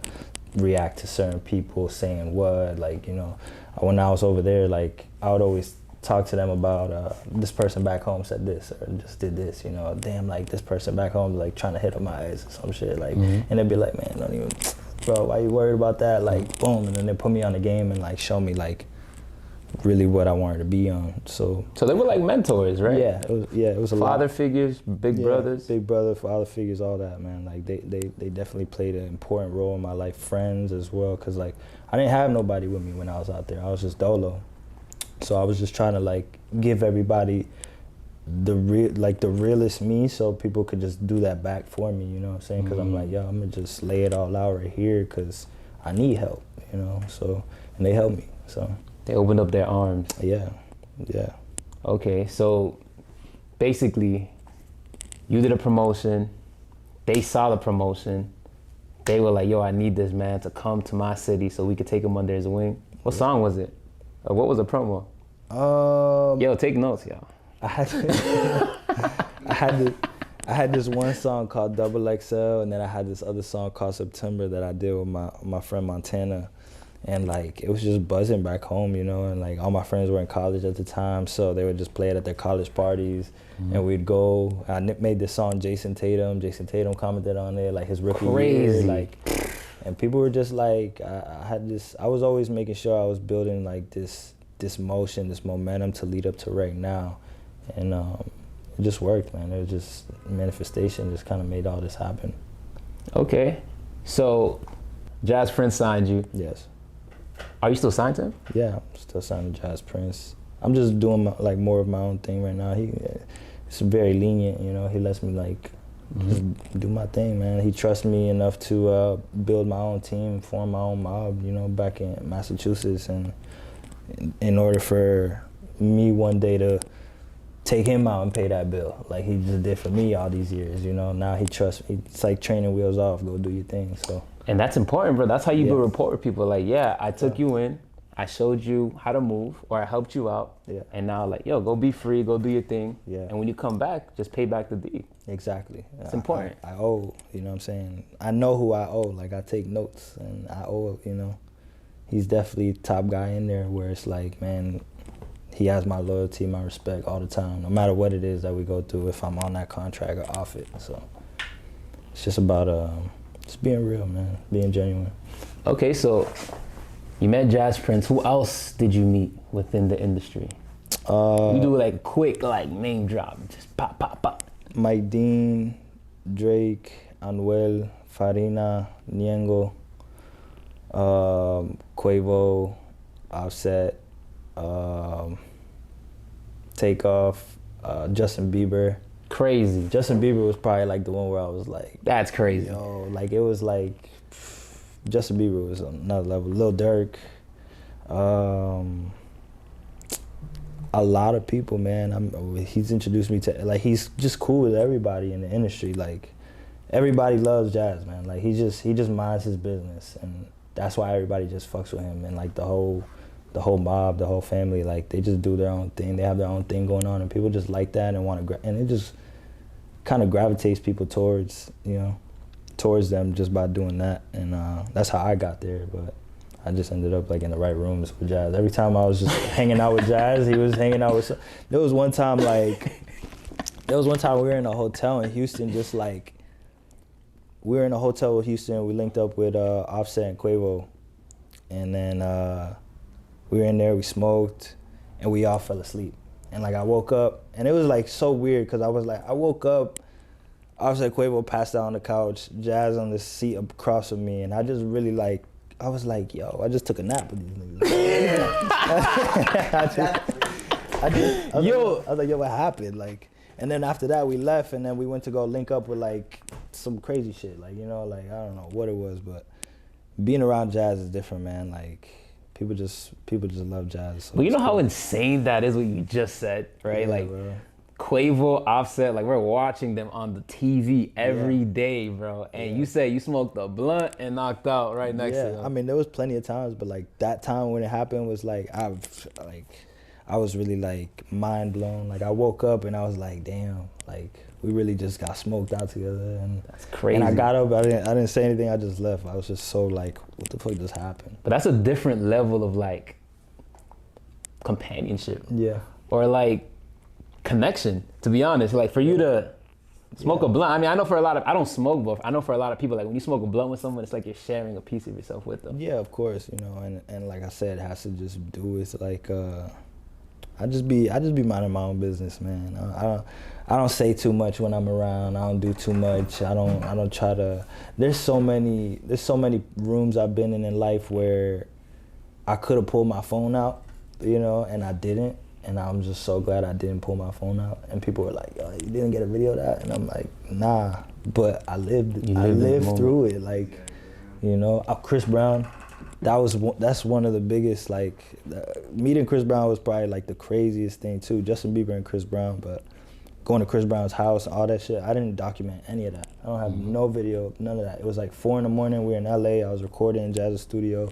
react to certain people saying what, like, you know, when I was over there, like I would always talk to them about this person back home said this or just did this, you know, damn, like this person back home like trying to hit on my ass or some shit, like, and they'd be like, man, don't even, bro, why you worried about that? Like, boom, and then they put me on the game and like show me like really what I wanted to be on. So they were like mentors, right? Yeah, it was a lot. Father figures, big brothers. Big brother, father figures, all that, man. Like they definitely played an important role in my life. Friends as well, cause like I didn't have nobody with me when I was out there. I was just dolo. So I was just trying to like give everybody the realest me, so people could just do that back for me, you know what I'm saying? Cause I'm like, yo, I'm gonna just lay it all out right here, cause I need help, you know. So, and they helped me. So they opened up their arms. Yeah. Okay, so basically, you did a promotion. They saw the promotion. They were like, yo, I need this man to come to my city so we could take him under his wing. What song was it? Or what was the promo? Yo, take notes, y'all. I had this one song called Double XL, and then I had this other song called September that I did with my friend Montana, and like it was just buzzing back home, you know. And like all my friends were in college at the time, so they would just play it at their college parties, and we'd go. I made this song Jason Tatum. Jason Tatum commented on it, like his rookie year, like, and people were just like, I was always making sure I was building like this motion, this momentum to lead up to right now. And it just worked, man. It was just manifestation, just kind of made all this happen. Okay, so Jazz Prince signed you. Yes. Are you still signed to him? Yeah, I'm still signed to Jazz Prince. I'm just doing like more of my own thing right now. It's very lenient, you know. He lets me like just do my thing, man. He trusts me enough to build my own team, form my own mob, you know, back in Massachusetts, and in order for me one day to take him out and pay that bill like he just did for me all these years, you know. Now he trusts me. It's like training wheels off, go do your thing. So, and that's important, bro. That's how you build rapport with people. Like, yeah, I took you in, I showed you how to move, or I helped you out, and now like, yo, go be free, go do your thing, and when you come back, just pay back the deed. Exactly. It's important. I owe, you know what I'm saying? I know who I owe. Like I take notes, and I owe, you know. He's definitely top guy in there where it's like, man, he has my loyalty, my respect all the time, no matter what it is that we go through, if I'm on that contract or off it. So it's just about just being real, man, being genuine. Okay, so you met Jazz Prince. Who else did you meet within the industry? You do like a quick like name drop, just pop, pop, pop. Mike Dean, Drake, Anuel, Farina, Niengo, Quavo, Offset, Takeoff, Justin Bieber. Crazy. Justin Bieber was probably like the one where I was like, That's crazy. yo, like it was like Justin Bieber was on another level. Lil Durk, a lot of people, man. He's introduced me to, like, he's just cool with everybody in the industry. Like, everybody loves jazz, man. Like, he just minds his business, and that's why everybody just fucks with him. And like the whole mob, the whole family, like they just do their own thing. They have their own thing going on, and people just like that and want to, and it just kind of gravitates people towards, towards them just by doing that. And that's how I got there. But I just ended up like in the right rooms with Jazz. Every time I was just hanging out with Jazz, he was hanging out with. There was one time we were in a hotel in Houston, just like. We were in a hotel with Houston. We linked up with Offset and Quavo, and then we were in there. We smoked, and we all fell asleep. And like I woke up, and it was like so weird because I woke up. Offset Quavo passed out on the couch, Jazz on the seat across from me, and I just really like. I was like, yo, I just took a nap with these niggas. I was like, yo, what happened? Like, and then after that we left, and then we went to go link up with like some crazy shit, like, like I don't know what it was, but being around Jazz is different, man. Like people just love Jazz. So but you know how insane that is what you just said, right? Yeah, like bro. Quavo, Offset, like we're watching them on the TV every day, bro. And you said you smoked a blunt and knocked out right next to them. I mean, there was plenty of times, but like that time when it happened was like I was really like mind blown. Like I woke up and I was like, damn, like we really just got smoked out together. And that's crazy. And I got up, I didn't say anything, I just left. I was just so like, what the fuck just happened? But that's a different level of like companionship. Yeah. Or like connection, to be honest. Like for you to smoke a blunt, I mean, I know for a lot of, I don't smoke, but I know for a lot of people, like when you smoke a blunt with someone, it's like you're sharing a piece of yourself with them. Yeah, of course, and like I said, it has to just do with like, I just be minding my own business, man. I don't say too much when I'm around. I don't do too much. I don't try to. There's so many rooms I've been in life where I could have pulled my phone out, and I didn't. And I'm just so glad I didn't pull my phone out. And people were like, "Yo, you didn't get a video of that?" And I'm like, "Nah." But I lived through it. Like, Chris Brown. That's one of the biggest, like, meeting Chris Brown was probably like the craziest thing too. Justin Bieber and Chris Brown, but going to Chris Brown's house, all that shit, I didn't document any of that. I don't have no video, none of that. It was like 4 a.m, we were in LA, I was recording in Jazz's studio.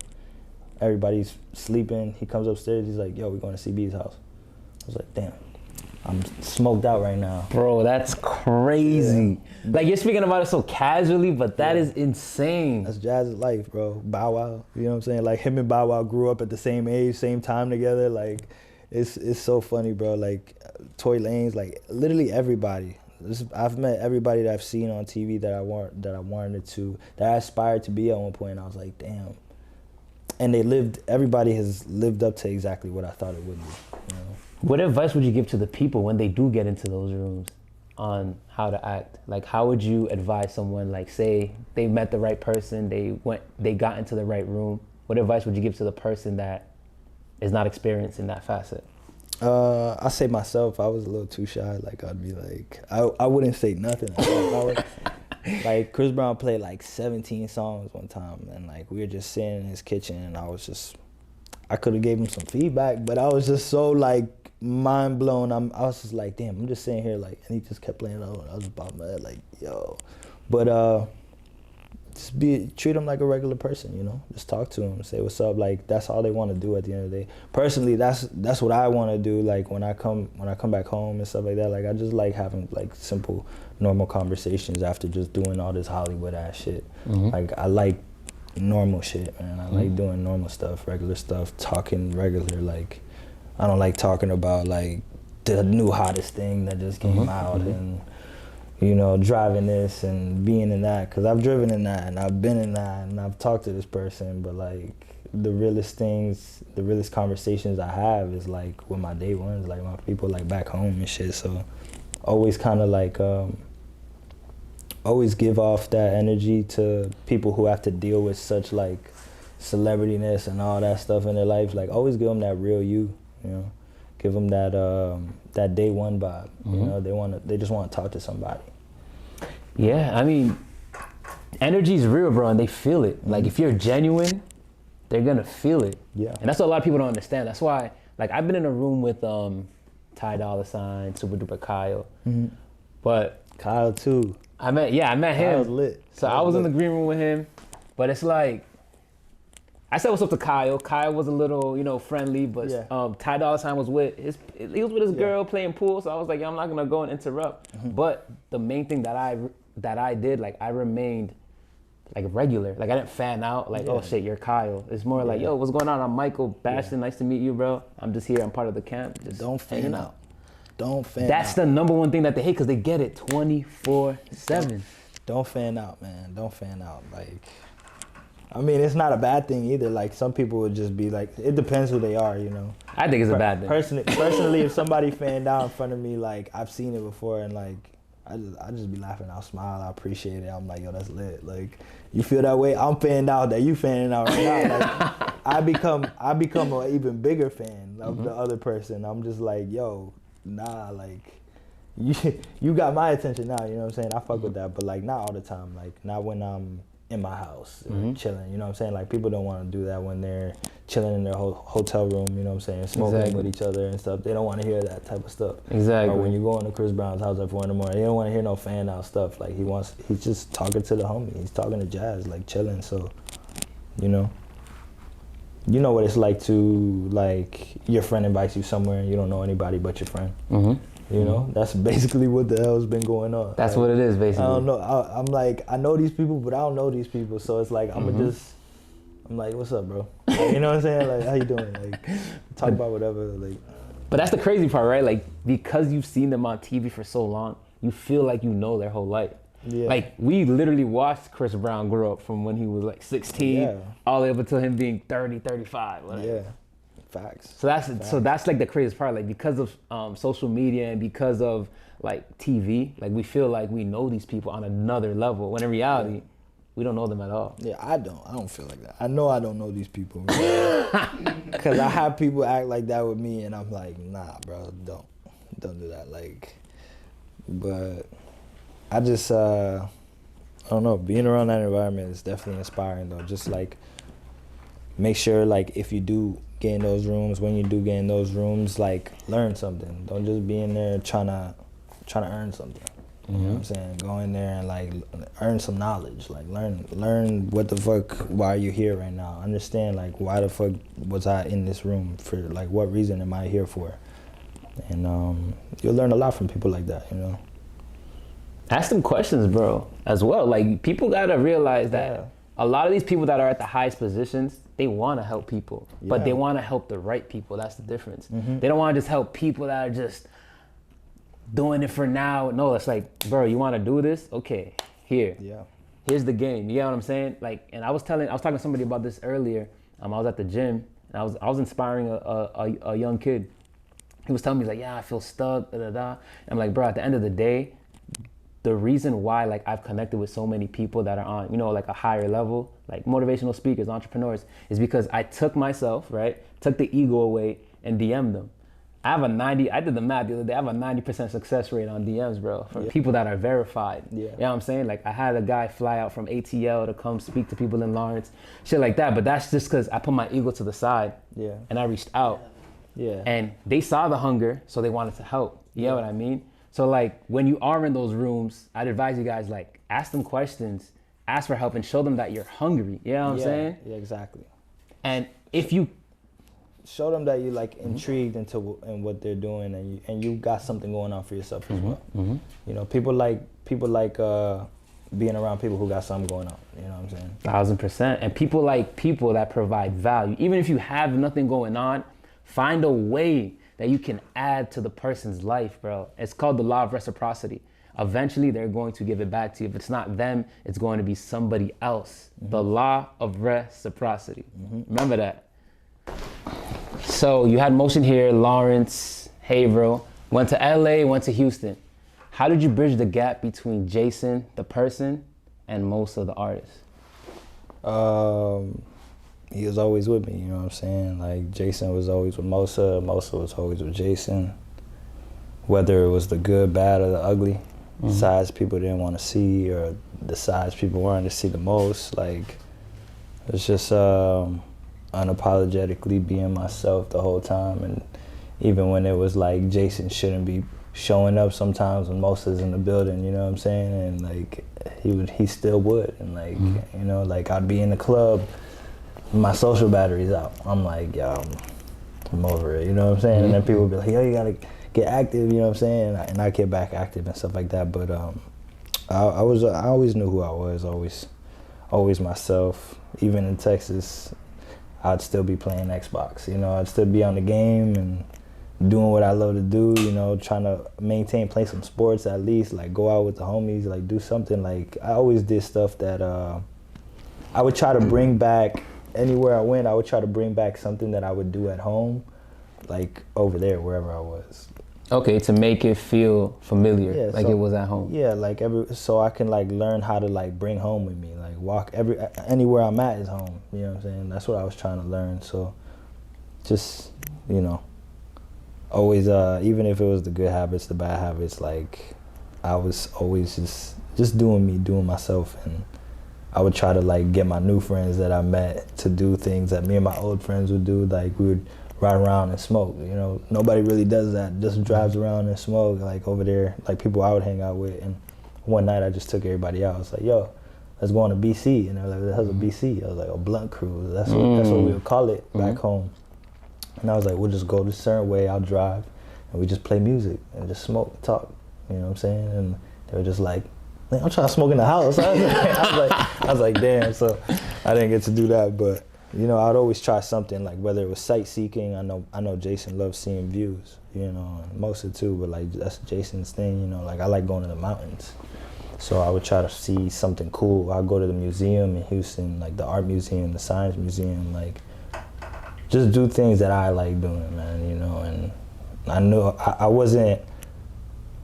Everybody's sleeping, he comes upstairs, he's like, yo, we're going to CB's house. I was like, damn, I'm smoked out right now. Bro, that's crazy. Yeah. Like, you're speaking about it so casually, but that is insane. That's Jazz's life, bro. Bow Wow, you know what I'm saying? Like, him and Bow Wow grew up at the same age, same time together. Like, it's so funny, bro. Like, Tory Lanez, like, literally everybody. I've met everybody that I've seen on TV that I aspired to be at one point, and I was like, damn. And everybody has lived up to exactly what I thought it would be, What advice would you give to the people when they do get into those rooms on how to act? Like, how would you advise someone, like, say they met the right person, they got into the right room. What advice would you give to the person that is not experienced in that facet? I say myself, I was a little too shy. Like, I'd be like, I wouldn't say nothing. Like, Chris Brown played like 17 songs one time, and like we were just sitting in his kitchen, and I could have gave him some feedback, but I was just so like mind blown. I was just like, damn, I'm just sitting here like, and he just kept playing. I was about my head like, yo, but just treat him like a regular person, just talk to him, say what's up. Like, that's all they want to do at the end of the day. Personally, that's what I want to do. Like, when I come back home and stuff like that, like, I just like having like simple, normal conversations after just doing all this Hollywood ass shit. Like, I like normal shit, man. I like doing normal stuff, regular stuff, talking regular. Like, I don't like talking about like the new hottest thing that just came out and driving this and being in that, because I've driven in that and I've been in that and I've talked to this person, but like the realest conversations I have is like with my day ones, like my people like back home and shit. So always kind of like always give off that energy to people who have to deal with such like celebrityness and all that stuff in their life. Like, always give them that real you, give them that day one vibe. You know, they just want to talk to somebody. Yeah, I mean, energy's real, bro, and they feel it. Like if you're genuine, they're gonna feel it. Yeah. And that's what a lot of people don't understand. That's why, like, I've been in a room with Ty Dolla $ign, Super Duper Kyle, but Kyle too. I met Kyle's him. lit. So I was in the green room with him, but it's like, I said what's up to Kyle. Kyle was a little, you know, friendly, but Ty Dolla $ign was with his girl playing pool. So I was like, I'm not gonna go and interrupt. But the main thing that I did, like, I remained like regular. Like I didn't fan out. Like, oh shit, you're Kyle. It's more like, yo, what's going on? I'm Michael Bastion. Nice to meet you, bro. I'm just here. I'm part of the camp. Just Don't fan out. Don't fan out. That's the number one thing that they hate because they get it 24/7. Don't fan out, man. Don't fan out. Like, I mean, it's not a bad thing either. Like, some people would just be like, it depends who they are, you know. I think it's a bad thing. Personally, if somebody fanned out in front of me, like, I've seen it before, and like, I just be laughing. I'll smile. I appreciate it. I'm like, yo, that's lit. Like, you feel that way? I'm fanned out that you fanning out right now. Like, I become an even bigger fan of the other person. I'm just like, yo, nah, like, you got my attention now. You know what I'm saying? I fuck with that, but like, not all the time. Like, not when I'm in my house chilling. You know what I'm saying? Like, people don't want to do that when they're chilling in their hotel room. You know what I'm saying? Smoking with each other and stuff. They don't want to hear that type of stuff. Exactly. Or when you go into Chris Brown's house at 4 in the morning, they don't want to hear no fan out stuff. Like, he's just talking to the homie. He's talking to Jazz, like, chilling. So, you know what it's like to, like, your friend invites you somewhere and you don't know anybody but your friend. You know, that's basically what the hell's been going on. That's what it is, basically. I don't know. I'm like, I know these people, but I don't know these people. So it's like, I'm like, what's up, bro? Like, you know what I'm saying? Like, how you doing? Like, talk about whatever. Like, but that's the crazy part, right? Like, because you've seen them on TV for so long, you feel like you know their whole life. Yeah. Like, we literally watched Chris Brown grow up from when he was like 16 all the way up until him being 30, 35, whatever. Yeah. Facts. So that's like the craziest part. Like, because of social media and because of like TV, like, we feel like we know these people on another level, when in reality, we don't know them at all. Yeah, I don't feel like that. I know I don't know these people. Because I have people act like that with me, and I'm like, nah, bro, don't do that. Like, but I just, I don't know, being around that environment is definitely inspiring, though. Just, like, make sure, like, if you do get in those rooms, when you do get in those rooms, like, learn something. Don't just be in there trying to earn something. You know what I'm saying? Go in there and, like, earn some knowledge. Like, learn what the fuck, why are you here right now? Understand, like, why the fuck was I in this room for, like, what reason am I here for? And you'll learn a lot from people like that, you know? Ask them questions, bro, as well. Like, people gotta realize that a lot of these people that are at the highest positions, they want to help people, but they want to help the right people. That's the difference. They don't want to just help people that are just doing it for now. No, it's like, bro, you want to do this? Okay, here. Yeah. Here's the game. You get what I'm saying? Like, and I was talking to somebody about this earlier. I was at the gym, and I was inspiring a young kid. He was telling me, he's like, yeah, I feel stuck, I'm like, bro, at the end of the day, the reason why, like, I've connected with so many people that are on, you know, like, a higher level, like motivational speakers, entrepreneurs, is because I took myself, right, took the ego away and DM'd them. I did the math the other day, I have a 90% success rate on DMs, bro, from people that are verified. You know what I'm saying? Like, I had a guy fly out from ATL to come speak to people in Lawrence, shit like that, but that's just because I put my ego to the side and I reached out. And they saw the hunger, so they wanted to help. You know what I mean? So, like, when you are in those rooms, I'd advise you guys, like, ask them questions, ask for help, and show them that you're hungry. You know what I'm saying? Yeah, exactly. And if you show them that you're, like, intrigued into what they're doing, and you got something going on for yourself as well. You know, people like being around people who got something going on. You know what I'm saying? 1000%. And people like people that provide value. Even if you have nothing going on, find a way that you can add to the person's life, bro. It's called the law of reciprocity. Eventually, they're going to give it back to you. If it's not them, it's going to be somebody else. The law of reciprocity. Remember that. So you had motion here, Lawrence, Haverhill, went to LA, went to Houston. How did you bridge the gap between Jason, the person, and Mosa, the artist? he was always with me, you know what I'm saying? Like, Jason was always with Mosa, Mosa was always with Jason. Whether it was the good, bad, or the ugly, sides people didn't want to see, or the sides people wanted to see the most, like, it's just unapologetically being myself the whole time. And even when it was like Jason shouldn't be showing up sometimes when Mosa's in the building, you know what I'm saying? And like he still would. And like, you know, like I'd be in the club, my social battery's out. I'm like, yo, I'm over it, you know what I'm saying? And then people would be like, yo, you gotta get active, you know what I'm saying? And I get back active and stuff like that. But I always knew who I was, always myself. Even in Texas, I'd still be playing Xbox, you know, I'd still be on the game and doing what I love to do, you know, trying to play some sports at least, like go out with the homies, like do something. Like I always did stuff that I would try to bring back anywhere I went. I would try to bring back something that I would do at home, like over there, wherever I was. Okay, to make it feel familiar, Yeah, like so, it was at home. Yeah, like so I can like learn how to like bring home with me, like walk anywhere I'm at is home. You know what I'm saying? That's what I was trying to learn. So, just, you know, always even if it was the good habits, the bad habits, like I was always just doing me, doing myself. And I would try to like get my new friends that I met to do things that me and my old friends would do. Like we would ride around and smoke, you know. Nobody really does that, just drives around and smoke, like over there, like people I would hang out with. And one night I just took everybody out. I was like, yo, let's go on to BC. And they were like, how's a BC? I was like, a blunt cruise. That's what we would call it back home. And I was like, we'll just go this certain way, I'll drive, and we just play music and just smoke, talk, you know what I'm saying? And they were just like, man, I'm trying to smoke in the house. I was like, damn, so I didn't get to do that. But you know, I'd always try something, like whether it was sightseeing. I know Jason loves seeing views, you know, and most of it too, but like that's Jason's thing, you know, like I like going to the mountains. So I would try to see something cool. I'd go to the museum in Houston, like the art museum, the science museum, like just do things that I like doing, man, you know. And I knew I wasn't,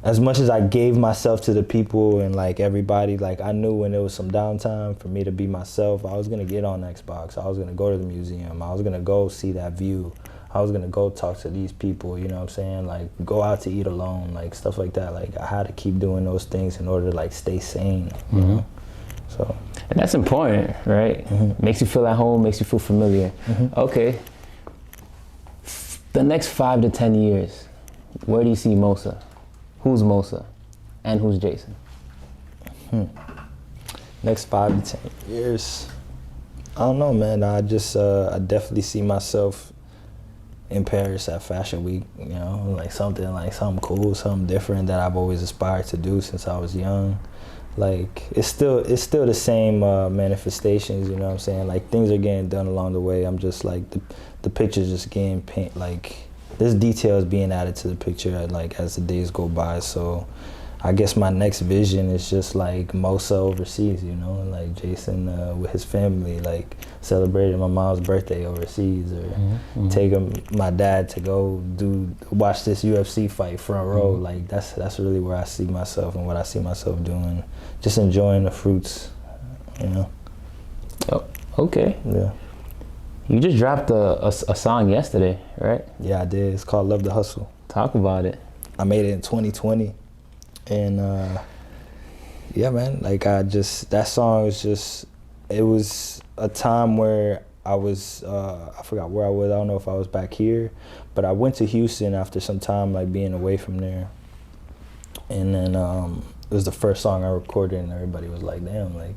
as much as I gave myself to the people and like everybody, like I knew when there was some downtime for me to be myself, I was gonna get on Xbox, I was gonna go to the museum, I was gonna go see that view, I was gonna go talk to these people, you know what I'm saying? Like go out to eat alone, like stuff like that. Like I had to keep doing those things in order to like stay sane, you know? So. And that's important, right? Makes you feel at home, makes you feel familiar. Okay. The next 5 to 10 years, where do you see Mosa? Who's Mosa and who's Jason? Next 5 to 10 years, I don't know, man. I definitely see myself in Paris at Fashion Week, you know, like something cool, something different that I've always aspired to do since I was young. Like it's still the same manifestations, you know what I'm saying? Like things are getting done along the way. I'm just like the picture's just getting like there's details being added to the picture like as the days go by. So I guess my next vision is just like Mosa overseas, you know, like Jason with his family, like celebrating my mom's birthday overseas, or taking my dad to go watch this UFC fight front row. Like that's really where I see myself and what I see myself doing, just enjoying the fruits, you know. Oh, okay. Yeah. You just dropped a song yesterday, right? Yeah, I did. It's called Love the Hustle. Talk about it. I made it in 2020. And yeah, man, like that song was just, it was a time where I was, I forgot where I was. I don't know if I was back here, but I went to Houston after some time, like being away from there. And then it was the first song I recorded, and everybody was like, damn, like,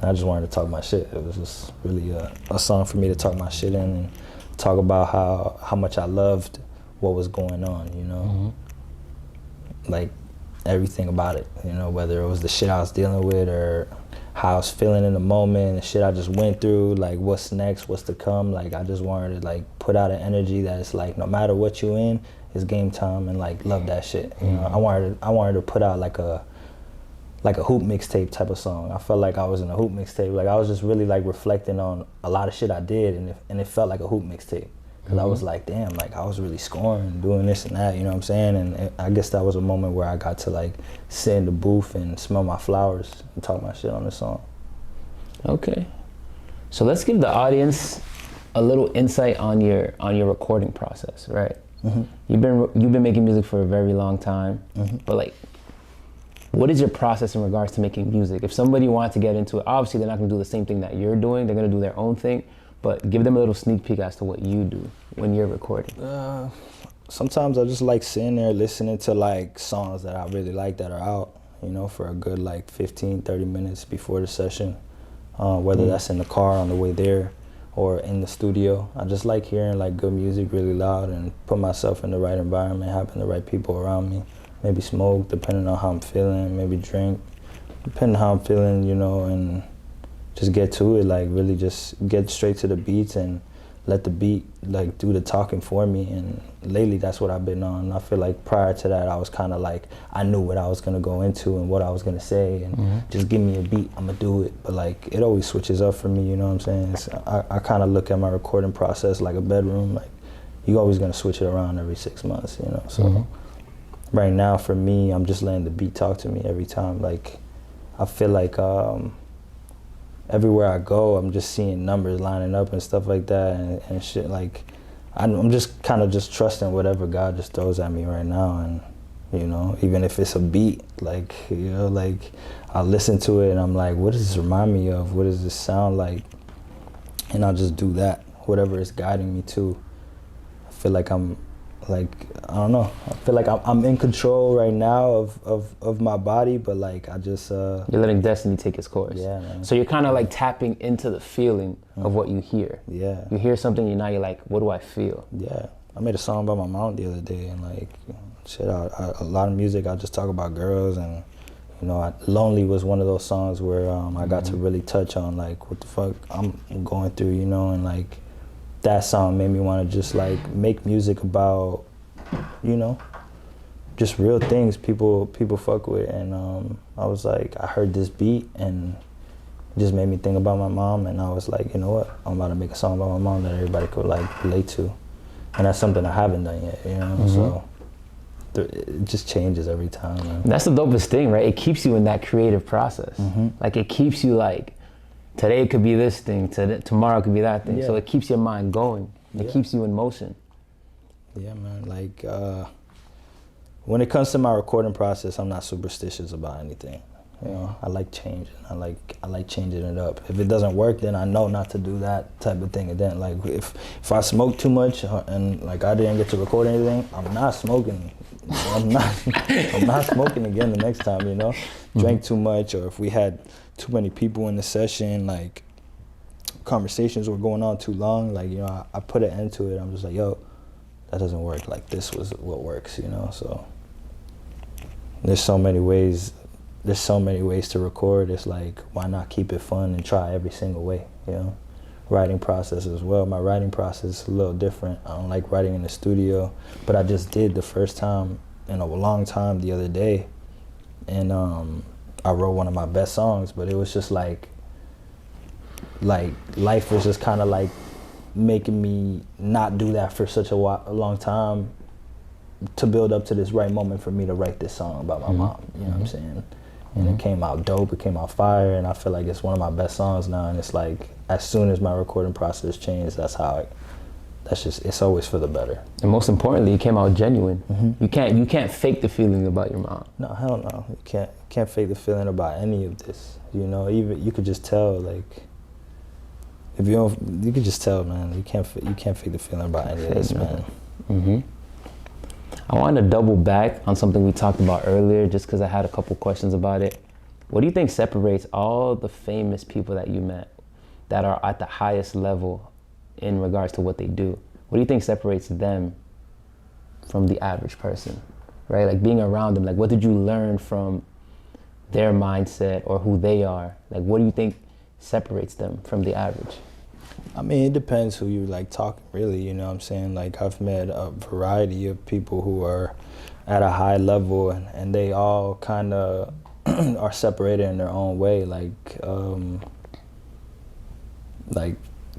I just wanted to talk my shit. It was just really a song for me to talk my shit in and talk about how much I loved what was going on, you know? Like, everything about it, you know, whether it was the shit I was dealing with or how I was feeling in the moment, the shit I just went through, like what's next, what's to come. Like I just wanted to like put out an energy that it's like no matter what you in, it's game time, and like love that shit. You know, I wanted to put out like a hoop mixtape type of song. I felt like I was in a hoop mixtape. Like I was just really like reflecting on a lot of shit I did, and it felt like a hoop mixtape. Cause I was like, damn, like I was really scoring, doing this and that, you know what I'm saying? And I guess that was a moment where I got to like sit in the booth and smell my flowers and talk my shit on the song. Okay. So let's give the audience a little insight on your recording process, right? Mm-hmm. You've been making music for a very long time, Mm-hmm. but like, what is your process in regards to making music? If somebody wanted to get into it, obviously they're not gonna do the same thing that you're doing. They're gonna do their own thing, but give them a little sneak peek as to what you do when you're recording. Sometimes I just like sitting there listening to like songs that I really like that are out, you know, for a good like 15, 30 minutes before the session, whether that's in the car on the way there or in the studio. I just like hearing like good music really loud and put myself in the right environment, having the right people around me. Maybe smoke, depending on how I'm feeling, maybe drink, depending on how I'm feeling, you know, and just get to it, like really just get straight to the beats and let the beat like do the talking for me. And lately that's what I've been on. I feel like prior to that I was kind of like, I knew what I was gonna go into and what I was gonna say, and just give me a beat, I'ma do it. But like it always switches up for me, you know what I'm saying? I kind of look at my recording process like a bedroom, like you always gonna switch it around every 6 months, you know, so. Right now, for me, I'm just letting the beat talk to me every time. Like, I feel like everywhere I go, I'm just seeing numbers lining up and stuff like that and shit. Like, I'm just kind of just trusting whatever God just throws at me right now. And, you know, even if it's a beat, like, you know, like, I listen to it and I'm like, what does this remind me of? What does this sound like? And I'll just do that, whatever it's guiding me to. I feel like I'm, like, I don't know, I feel like I'm in control right now of my body, but like I just you're letting destiny take its course. Yeah, man. So you're kind of like tapping into the feeling of what you hear. Yeah. You hear something and now you're like, what do I feel? Yeah. I made a song about my mom the other day, and like shit, a lot of music I just talk about girls, and you know, Lonely was one of those songs where I got to really touch on like what the fuck I'm going through, you know, and like that song made me want to just like make music about, you know, just real things people fuck with. And I was like, I heard this beat and it just made me think about my mom, and I was like, you know what, I'm about to make a song about my mom that everybody could like relate to. And that's something I haven't done yet, you know, so it just changes every time, man. That's the dopest thing, right? It keeps you in that creative process. Like it keeps you like, today it could be this thing, tomorrow it could be that thing. Yeah. So it keeps your mind going. It keeps you in motion. Yeah, man, like when it comes to my recording process, I'm not superstitious about anything. You know, I like changing. I like changing it up. If it doesn't work, then I know not to do that type of thing. And then, like, if I smoke too much and like I didn't get to record anything, I'm not smoking. I'm not smoking again the next time. You know, drank too much, or if we had too many people in the session, like conversations were going on too long. Like, you know, I put an end to it. I'm just like, yo, that doesn't work. Like, this was what works. You know, so there's so many ways. There's so many ways to record. It's like, why not keep it fun and try every single way, you know? Writing process as well. My writing process is a little different. I don't like writing in the studio, but I just did the first time in a long time the other day. And I wrote one of my best songs, but it was just like life was just kind of like making me not do that for such a long time to build up to this right moment for me to write this song about my mom, you know what I'm saying? And it came out dope, it came out fire, and I feel like it's one of my best songs now. And it's like, as soon as my recording process changed, it's always for the better. And most importantly, it came out genuine. You can't fake the feeling about your mom. No, hell no. You can't fake the feeling about any of this. You know, even you could just tell, like, if you don't, you could just tell, man. You can't fake the feeling about any of this, man. I want to double back on something we talked about earlier, just because I had a couple questions about it. What do you think separates all the famous people that you met that are at the highest level in regards to what they do? What do you think separates them from the average person, right? Like being around them, like what did you learn from their mindset or who they are? Like what do you think separates them from the average? I mean, it depends who you like talking, really, you know what I'm saying? Like, I've met a variety of people who are at a high level, and they all kind of are separated in their own way, like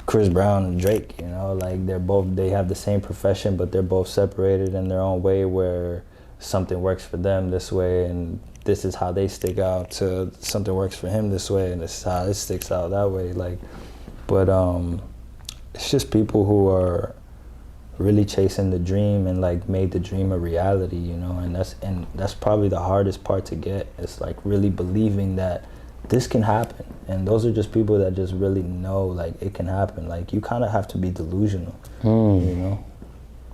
Chris Brown and Drake, you know? Like, they have the same profession, but they're both separated in their own way, where something works for them this way, and this is how they stick out, to something works for him this way, and this is how it sticks out that way, like. But it's just people who are really chasing the dream and like made the dream a reality, you know, and that's probably the hardest part to get. It's like really believing that this can happen, and those are just people that just really know like it can happen. Like you kind of have to be delusional, you know,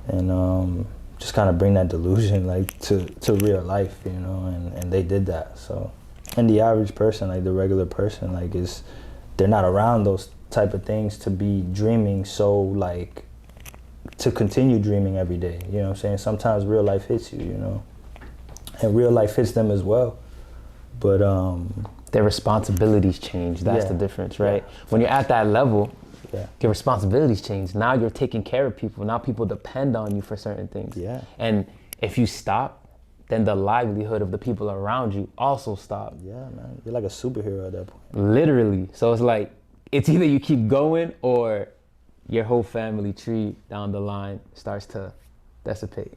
and just kind of bring that delusion like to real life, you know, and they did that. So, and the average person, like the regular person, like they're not around those type of things to be dreaming, so like to continue dreaming every day, you know what I'm saying? Sometimes real life hits you, you know, and real life hits them as well, but their responsibilities change. That's the difference, right? Yeah. When you're at that level, yeah, your responsibilities change. Now you're taking care of people. Now people depend on you for certain things. Yeah. And if you stop, then the livelihood of the people around you also stop. Yeah, man, you're like a superhero at that point. Literally. So it's like, it's either you keep going or your whole family tree down the line starts to dissipate.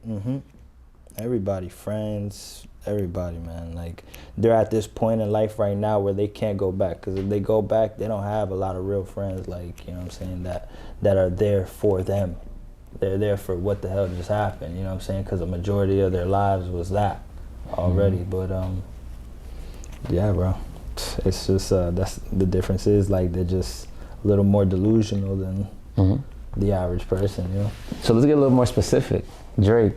Everybody, friends, everybody, man. Like they're at this point in life right now where they can't go back, because if they go back, they don't have a lot of real friends, like, you know what I'm saying, that are there for them. They're there for what the hell just happened, you know what I'm saying, because the majority of their lives was that already. But yeah, bro, it's just that's the difference, is like they're just a little more delusional than the average person, you know. So let's get a little more specific. Drake.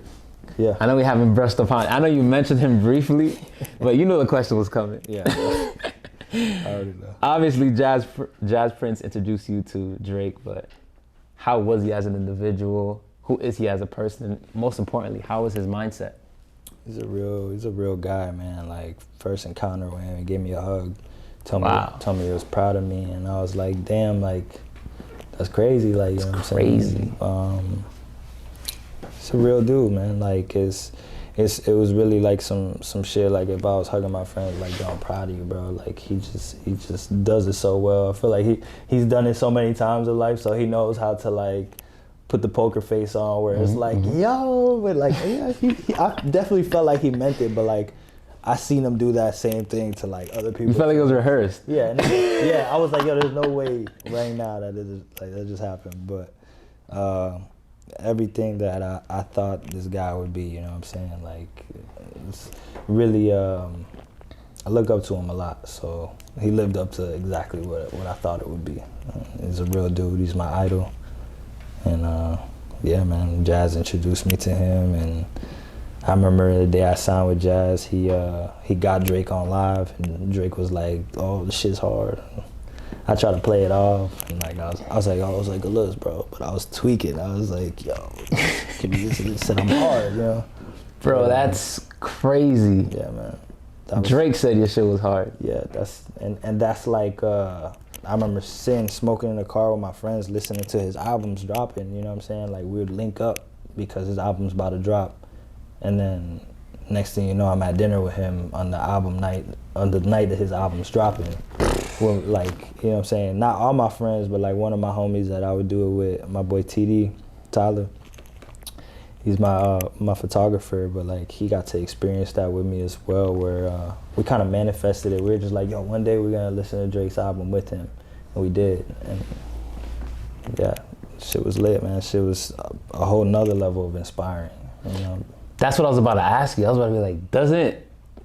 Yeah. I know we haven't brushed upon. I know you mentioned him briefly, but you know the question was coming. Yeah. I already know. Obviously, Jazz Prince introduced you to Drake, but how was he as an individual? Who is he as a person? Most importantly, how was his mindset? He's a real guy, man. Like first encounter with him, he gave me a hug, told me he was proud of me, and I was like, damn, like that's crazy. Like, you know what I'm saying? It's a real dude, man. Like it was really like some shit. Like if I was hugging my friends, like, yo, I'm proud of you, bro. Like he just does it so well. I feel like he's done it so many times in life, so he knows how to like put the poker face on, where it's like, yo, but like, yeah, I definitely felt like he meant it, but like I seen him do that same thing to like other people. You felt like it was rehearsed. Yeah, yeah. I was like, yo, there's no way right now that that just happened, but. Everything that I thought this guy would be, you know what I'm saying? Like, it's really, I look up to him a lot, so he lived up to exactly what I thought it would be. He's a real dude, he's my idol. And yeah, man, Jazz introduced me to him, and I remember the day I signed with Jazz, he got Drake on live, and Drake was like, oh, this shit's hard. I tried to play it off, and like I was like, Luz, bro, but I was tweaking. I was like, yo, can you just said I'm hard, you know? Bro, that's crazy. Yeah, man. Drake said your shit was hard. Yeah, that's like I remember smoking in the car with my friends, listening to his albums dropping. You know what I'm saying? Like we would link up because his album's about to drop, and then next thing you know, I'm at dinner with him on the night that his album's dropping. Well, like, you know what I'm saying? Not all my friends, but like one of my homies that I would do it with, my boy TD, Tyler. He's my photographer, but like he got to experience that with me as well, where we kind of manifested it. We were just like, yo, one day we're gonna listen to Drake's album with him, and we did. And yeah, shit was lit, man. Shit was a whole nother level of inspiring, you know? That's what I was about to ask you. I was about to be like, doesn't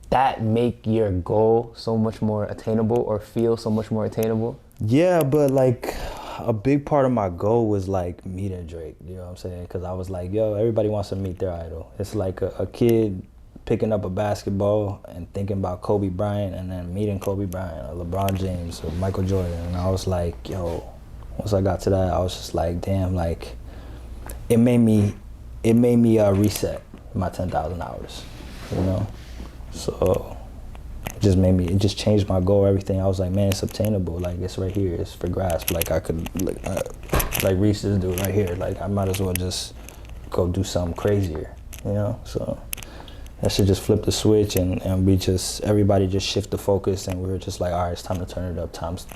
that make your goal so much more attainable, or feel so much more attainable? Yeah, but like a big part of my goal was like meeting Drake, you know what I'm saying? Because I was like, yo, everybody wants to meet their idol. It's like a kid picking up a basketball and thinking about Kobe Bryant, and then meeting Kobe Bryant or LeBron James or Michael Jordan. And I was like, yo, once I got to that, I was just like, damn, like it made me reset my 10,000 hours, you know? So it just changed my goal, everything. I was like, man, it's obtainable. Like, it's right here. It's for grasp. Like, I could, like reach this dude right here. Like, I might as well just go do something crazier, you know? So that shit just flipped the switch, and everybody just shift the focus, and we were just like, all right, it's time to turn it up times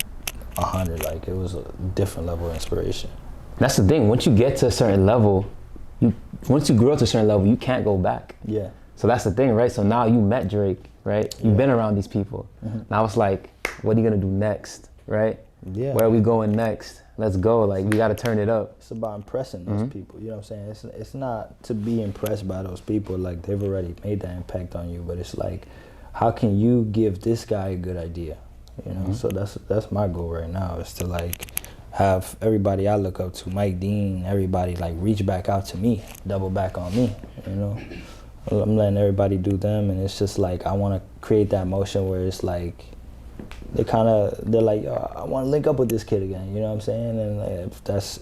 100. Like, it was a different level of inspiration. That's the thing. Once you get to a certain level, once you grow up to a certain level, you can't go back. Yeah. So that's the thing, right? So now you met Drake, right? You've been around these people. Now it's like, what are you gonna do next, right? Yeah. Where are we going next? let's go. Like, we got to turn it up. It's about impressing those people. You know what I'm saying? It's not to be impressed by those people. Like, they've already made that impact on you. But it's like, how can you give this guy a good idea? You know? So that's my goal right now, is to like have everybody I look up to, Mike Dean, everybody like reach back out to me, double back on me. You know? I'm letting everybody do them, and it's just like I want to create that motion where it's like they're like, I want to link up with this kid again. You know what I'm saying? And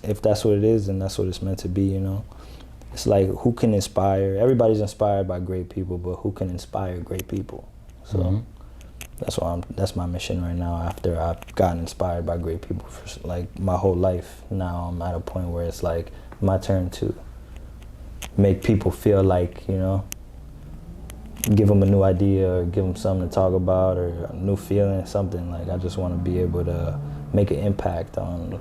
if that's what it is, then that's what it's meant to be. You know, it's like, who can inspire? Everybody's inspired by great people, but who can inspire great people? So that's my mission right now. After I've gotten inspired by great people for like my whole life, now I'm at a point where it's like my turn to make people feel like, you know, give them a new idea or give them something to talk about or a new feeling, something. Like, I just want to be able to make an impact on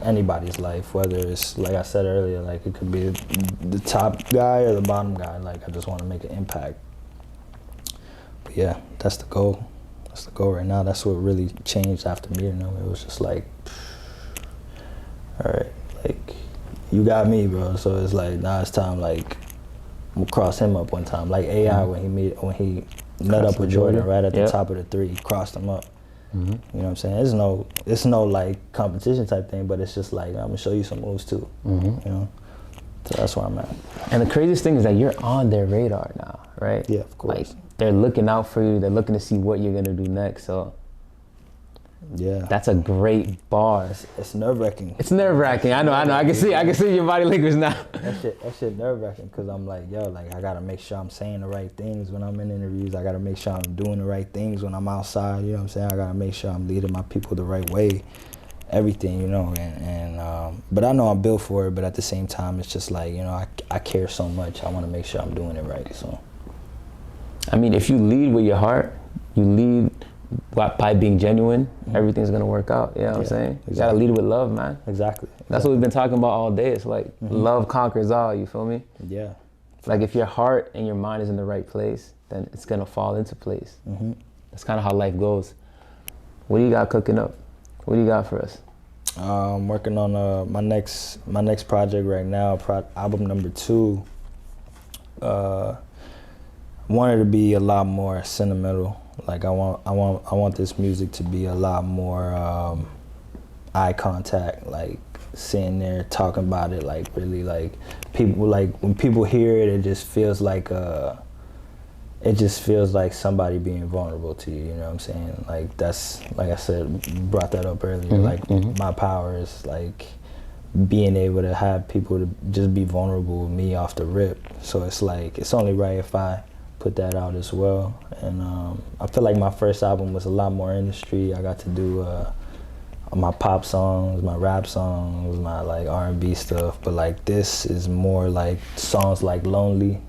anybody's life, whether it's, like I said earlier, like it could be the top guy or the bottom guy. Like, I just want to make an impact. But yeah, that's the goal. That's the goal right now. That's what really changed after meeting him. It was just like, all right, like, you got me, bro. So it's like, now it's time, like, we'll cross him up one time. Like AI, when he met up with Jordan right at the top of the three, he crossed him up. You know what I'm saying? It's no like competition type thing, but it's just like, I'm gonna show you some moves too. You know? So that's where I'm at. And the craziest thing is that you're on their radar now, right? Yeah, of course. Like, they're looking out for you. They're looking to see what you're gonna do next. So yeah, that's a great bar. It's nerve-wracking. It's nerve-wracking. I know. I can see your body language now. That shit nerve-wracking, because I'm like, yo, like, I gotta make sure I'm saying the right things when I'm in interviews. I gotta make sure I'm doing the right things when I'm outside. You know what I'm saying? I gotta make sure I'm leading my people the right way. Everything, you know. And but I know I'm built for it. But at the same time, it's just like, you know, I care so much. I want to make sure I'm doing it right. So, I mean, if you lead with your heart, you lead by being genuine, everything's gonna work out. You know what I'm saying? Exactly. You gotta lead with love, man. Exactly. That's what we've been talking about all day. It's like, love conquers all, you feel me? Yeah. Like, if your heart and your mind is in the right place, then it's gonna fall into place. That's kind of how life goes. What do you got cooking up? What do you got for us? I'm working on my next project right now, album number 2. Wanted to be a lot more sentimental. Like, I want this music to be a lot more eye contact, like sitting there talking about it, like really, like people, like when people hear it, it just feels like somebody being vulnerable to you. You know what I'm saying? Like, that's, like I said, brought that up earlier. Like, my power is like being able to have people to just be vulnerable with me off the rip. So it's like, it's only right if I put that out as well. And I feel like my first album was a lot more industry. I got to do my pop songs, my rap songs, my like R&B stuff, but like this is more like songs like Lonely.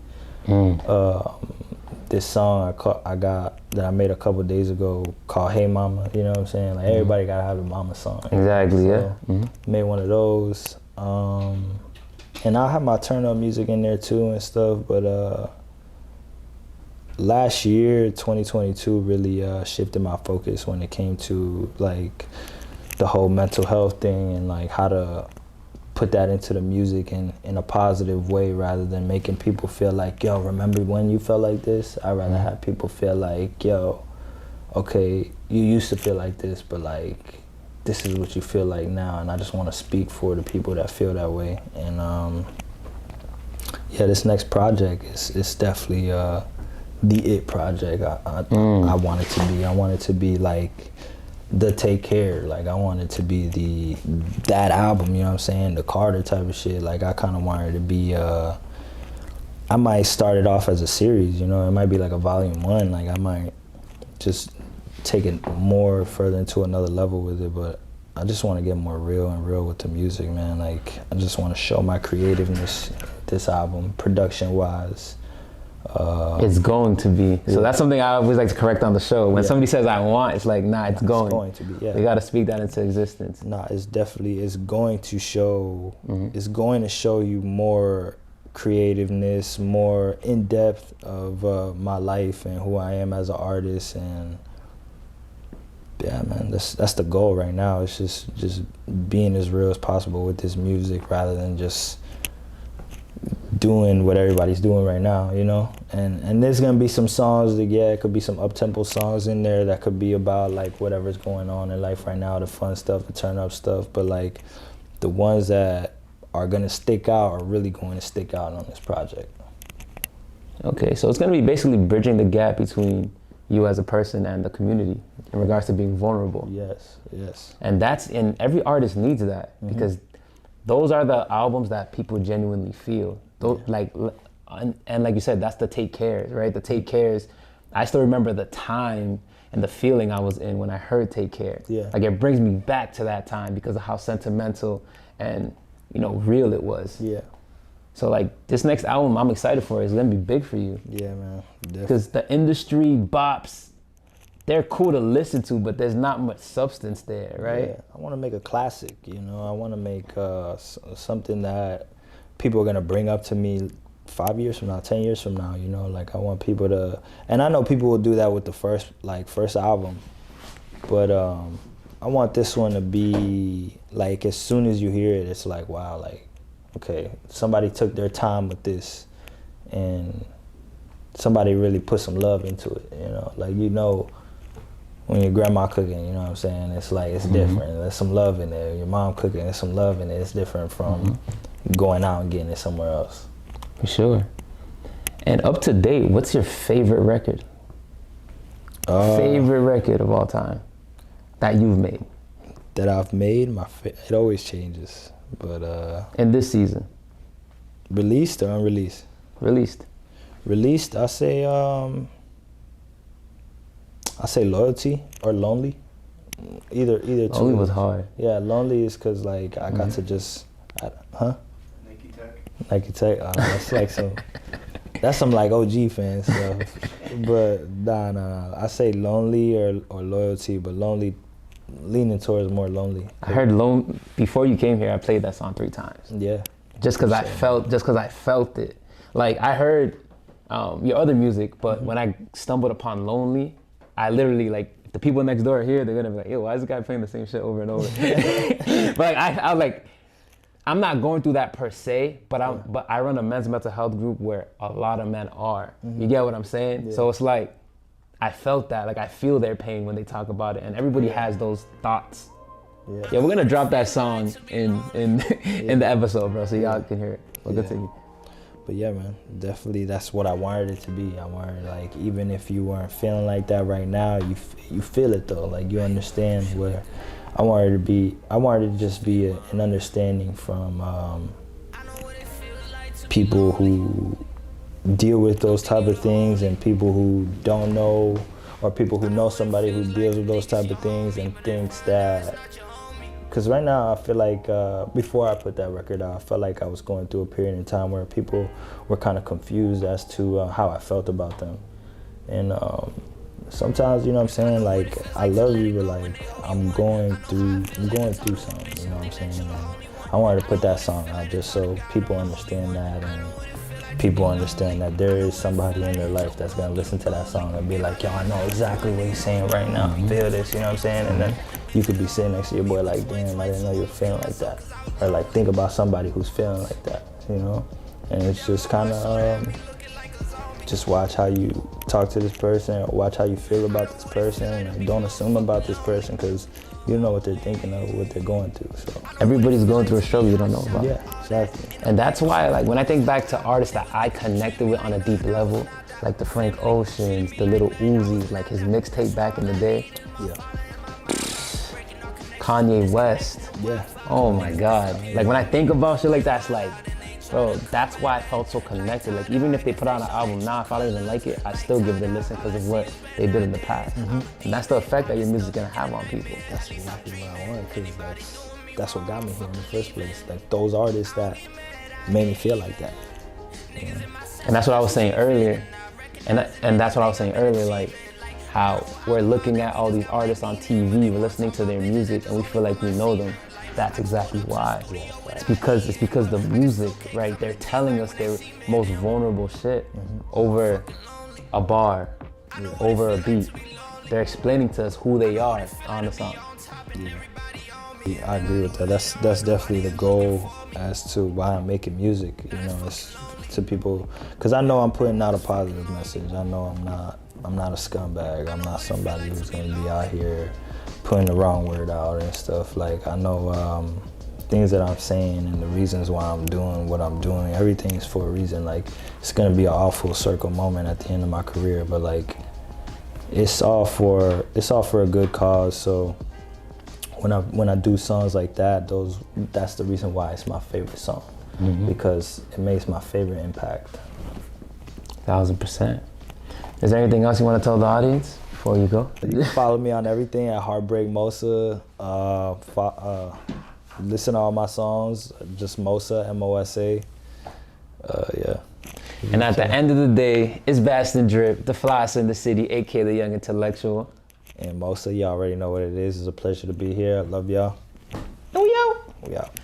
This song that I made a couple days ago called Hey Mama, you know what I'm saying? Like, everybody gotta have a mama song. Exactly, so, made one of those. And I'll have my turn up music in there too and stuff, but last year, 2022, really shifted my focus when it came to like the whole mental health thing and like how to put that into the music in a positive way, rather than making people feel like, yo, remember when you felt like this? I'd rather have people feel like, yo, okay, you used to feel like this, but like this is what you feel like now. And I just want to speak for the people that feel that way. And yeah, this next project is definitely the it project. I want it to be. I want it to be like the Take Care. Like, I want it to be that album, you know what I'm saying? The Carter type of shit. Like, I kind of want it to be, I might start it off as a series, you know? It might be like a volume 1. Like, I might just take it more further into another level with it, but I just want to get more real with the music, man. Like, I just want to show my creativeness this album, production-wise. It's going to be. So that's something I always like to correct on the show. When somebody says I want, it's like, nah, it's going. It's going to be, yeah. We got to speak that into existence. Nah, it's going to show, it's going to show you more creativeness, more in-depth of my life and who I am as an artist. And Yeah, man, that's the goal right now. It's just being as real as possible with this music rather than just doing what everybody's doing right now, you know? And there's gonna be some songs that, yeah, it could be some up-tempo songs in there that could be about like whatever's going on in life right now, the fun stuff, the turn-up stuff, but like the ones that are gonna stick out are really going to stick out on this project. Okay, so it's gonna be basically bridging the gap between you as a person and the community in regards to being vulnerable. Yes, yes. And every artist needs that, because those are the albums that people genuinely feel. Those, like, and like you said, that's the take cares, right? The take cares. I still remember the time and the feeling I was in when I heard Take Care. Yeah. Like, it brings me back to that time because of how sentimental and, you know, real it was. Yeah. So like this next album I'm excited for is gonna be big for you. Yeah, man. Because the industry bops, they're cool to listen to, but there's not much substance there, right? Yeah. I want to make a classic, you know. I want to make something that people are gonna bring up to me 5 years from now, 10 years from now, you know. Like I want people to, and I know people will do that with the first album, but I want this one to be like, as soon as you hear it, it's like, wow, like, okay, somebody took their time with this and somebody really put some love into it, you know? Like, you know, when your grandma cooking, you know what I'm saying? It's like, it's different. There's some love in there. Your mom cooking, there's some love in it. It's different from going out and getting it somewhere else. For sure. And up to date, what's your favorite record? Favorite record of all time that you've made? That I've made? It always changes. But in this season, released or unreleased? Released. I say Loyalty or Lonely. Either two. Lonely was hard. Yeah, Lonely is because like I got to just, Nike Tech. That's like that's some like OG fan stuff. But nah. I say Lonely or Loyalty, but Lonely. Leaning towards more Lonely. I heard before you came here. I played that song 3 times. Yeah. Just because I felt it. Like I heard your other music, but when I stumbled upon Lonely, I literally like the people next door here. They're gonna be like, "Yo, why is this guy playing the same shit over and over?" But like, I was like, I'm not going through that per se, but I run a men's mental health group where a lot of men are. You get what I'm saying? Yeah. So it's like, I felt that, like I feel their pain when they talk about it, and everybody has those thoughts. Yeah, we're gonna drop that song in the episode, bro, so y'all can hear it. We'll continue. But yeah, man, definitely that's what I wanted it to be. I wanted, like, even if you weren't feeling like that right now, you feel it though. Like you understand where I wanted to be. I wanted to just be an understanding from people who deal with those type of things and people who don't know, or people who know somebody who deals with those type of things and thinks that, because right now I feel like before I put that record out, I felt like I was going through a period in time where people were kind of confused as to how I felt about them. And sometimes, you know what I'm saying, like I love you, but like I'm going through something, you know what I'm saying? And I wanted to put that song out just so people understand that, and people understand that there is somebody in their life that's gonna listen to that song and be like, yo, I know exactly what he's saying right now. Feel this, you know what I'm saying? And then you could be sitting next to your boy like, damn, I didn't know you were feeling like that. Or like think about somebody who's feeling like that, you know? And it's just kind of, just watch how you talk to this person, or watch how you feel about this person, and don't assume about this person, because you don't know what they're thinking of, what they're going through. So everybody's going through a struggle you don't know about. Yeah, exactly. And that's why, like, when I think back to artists that I connected with on a deep level, like the Frank Oceans, the Little Uzi, like his mixtape back in the day. Yeah. Kanye West. Yeah. Oh my God. Like when I think about shit like that, it's like, bro, that's why I felt so connected. Like even if they put out an album now, if I don't even like it, I still give it a listen because of what they did in the past. And that's the effect that your music's gonna have on people. That's exactly what I want, because that's what got me here in the first place. Like those artists that made me feel like that. Yeah. And that's what I was saying earlier. And that's what I was saying earlier, like how we're looking at all these artists on TV, we're listening to their music, and we feel like we know them. That's exactly why. Yeah, right. It's because the music, right? They're telling us their most vulnerable shit over a bar, over a beat. they're explaining to us who they are on the song. Yeah, I agree with that. That's definitely the goal as to why I'm making music. You know, it's to people, because I know I'm putting out a positive message. I know I'm not a scumbag. I'm not somebody who's gonna be out here putting the wrong word out and stuff. Like, I know things that I'm saying and the reasons why I'm doing what I'm doing. Everything's for a reason. Like, it's gonna be an all full circle moment at the end of my career, but like, it's all for a good cause. So when I do songs like that, that's the reason why it's my favorite song, because it makes my favorite impact. 1000%. Is there anything else you want to tell the audience before you go? You can follow me on everything at HEARTBREAK MOSA. Listen to all my songs, just Mosa, M-O-S-A. Yeah. And at the end of the day, it's Bastien-Drip, the flyest in the city, aka the young intellectual. And Mosa, y'all already know what it is. It's a pleasure to be here. I love y'all. And we out. We out.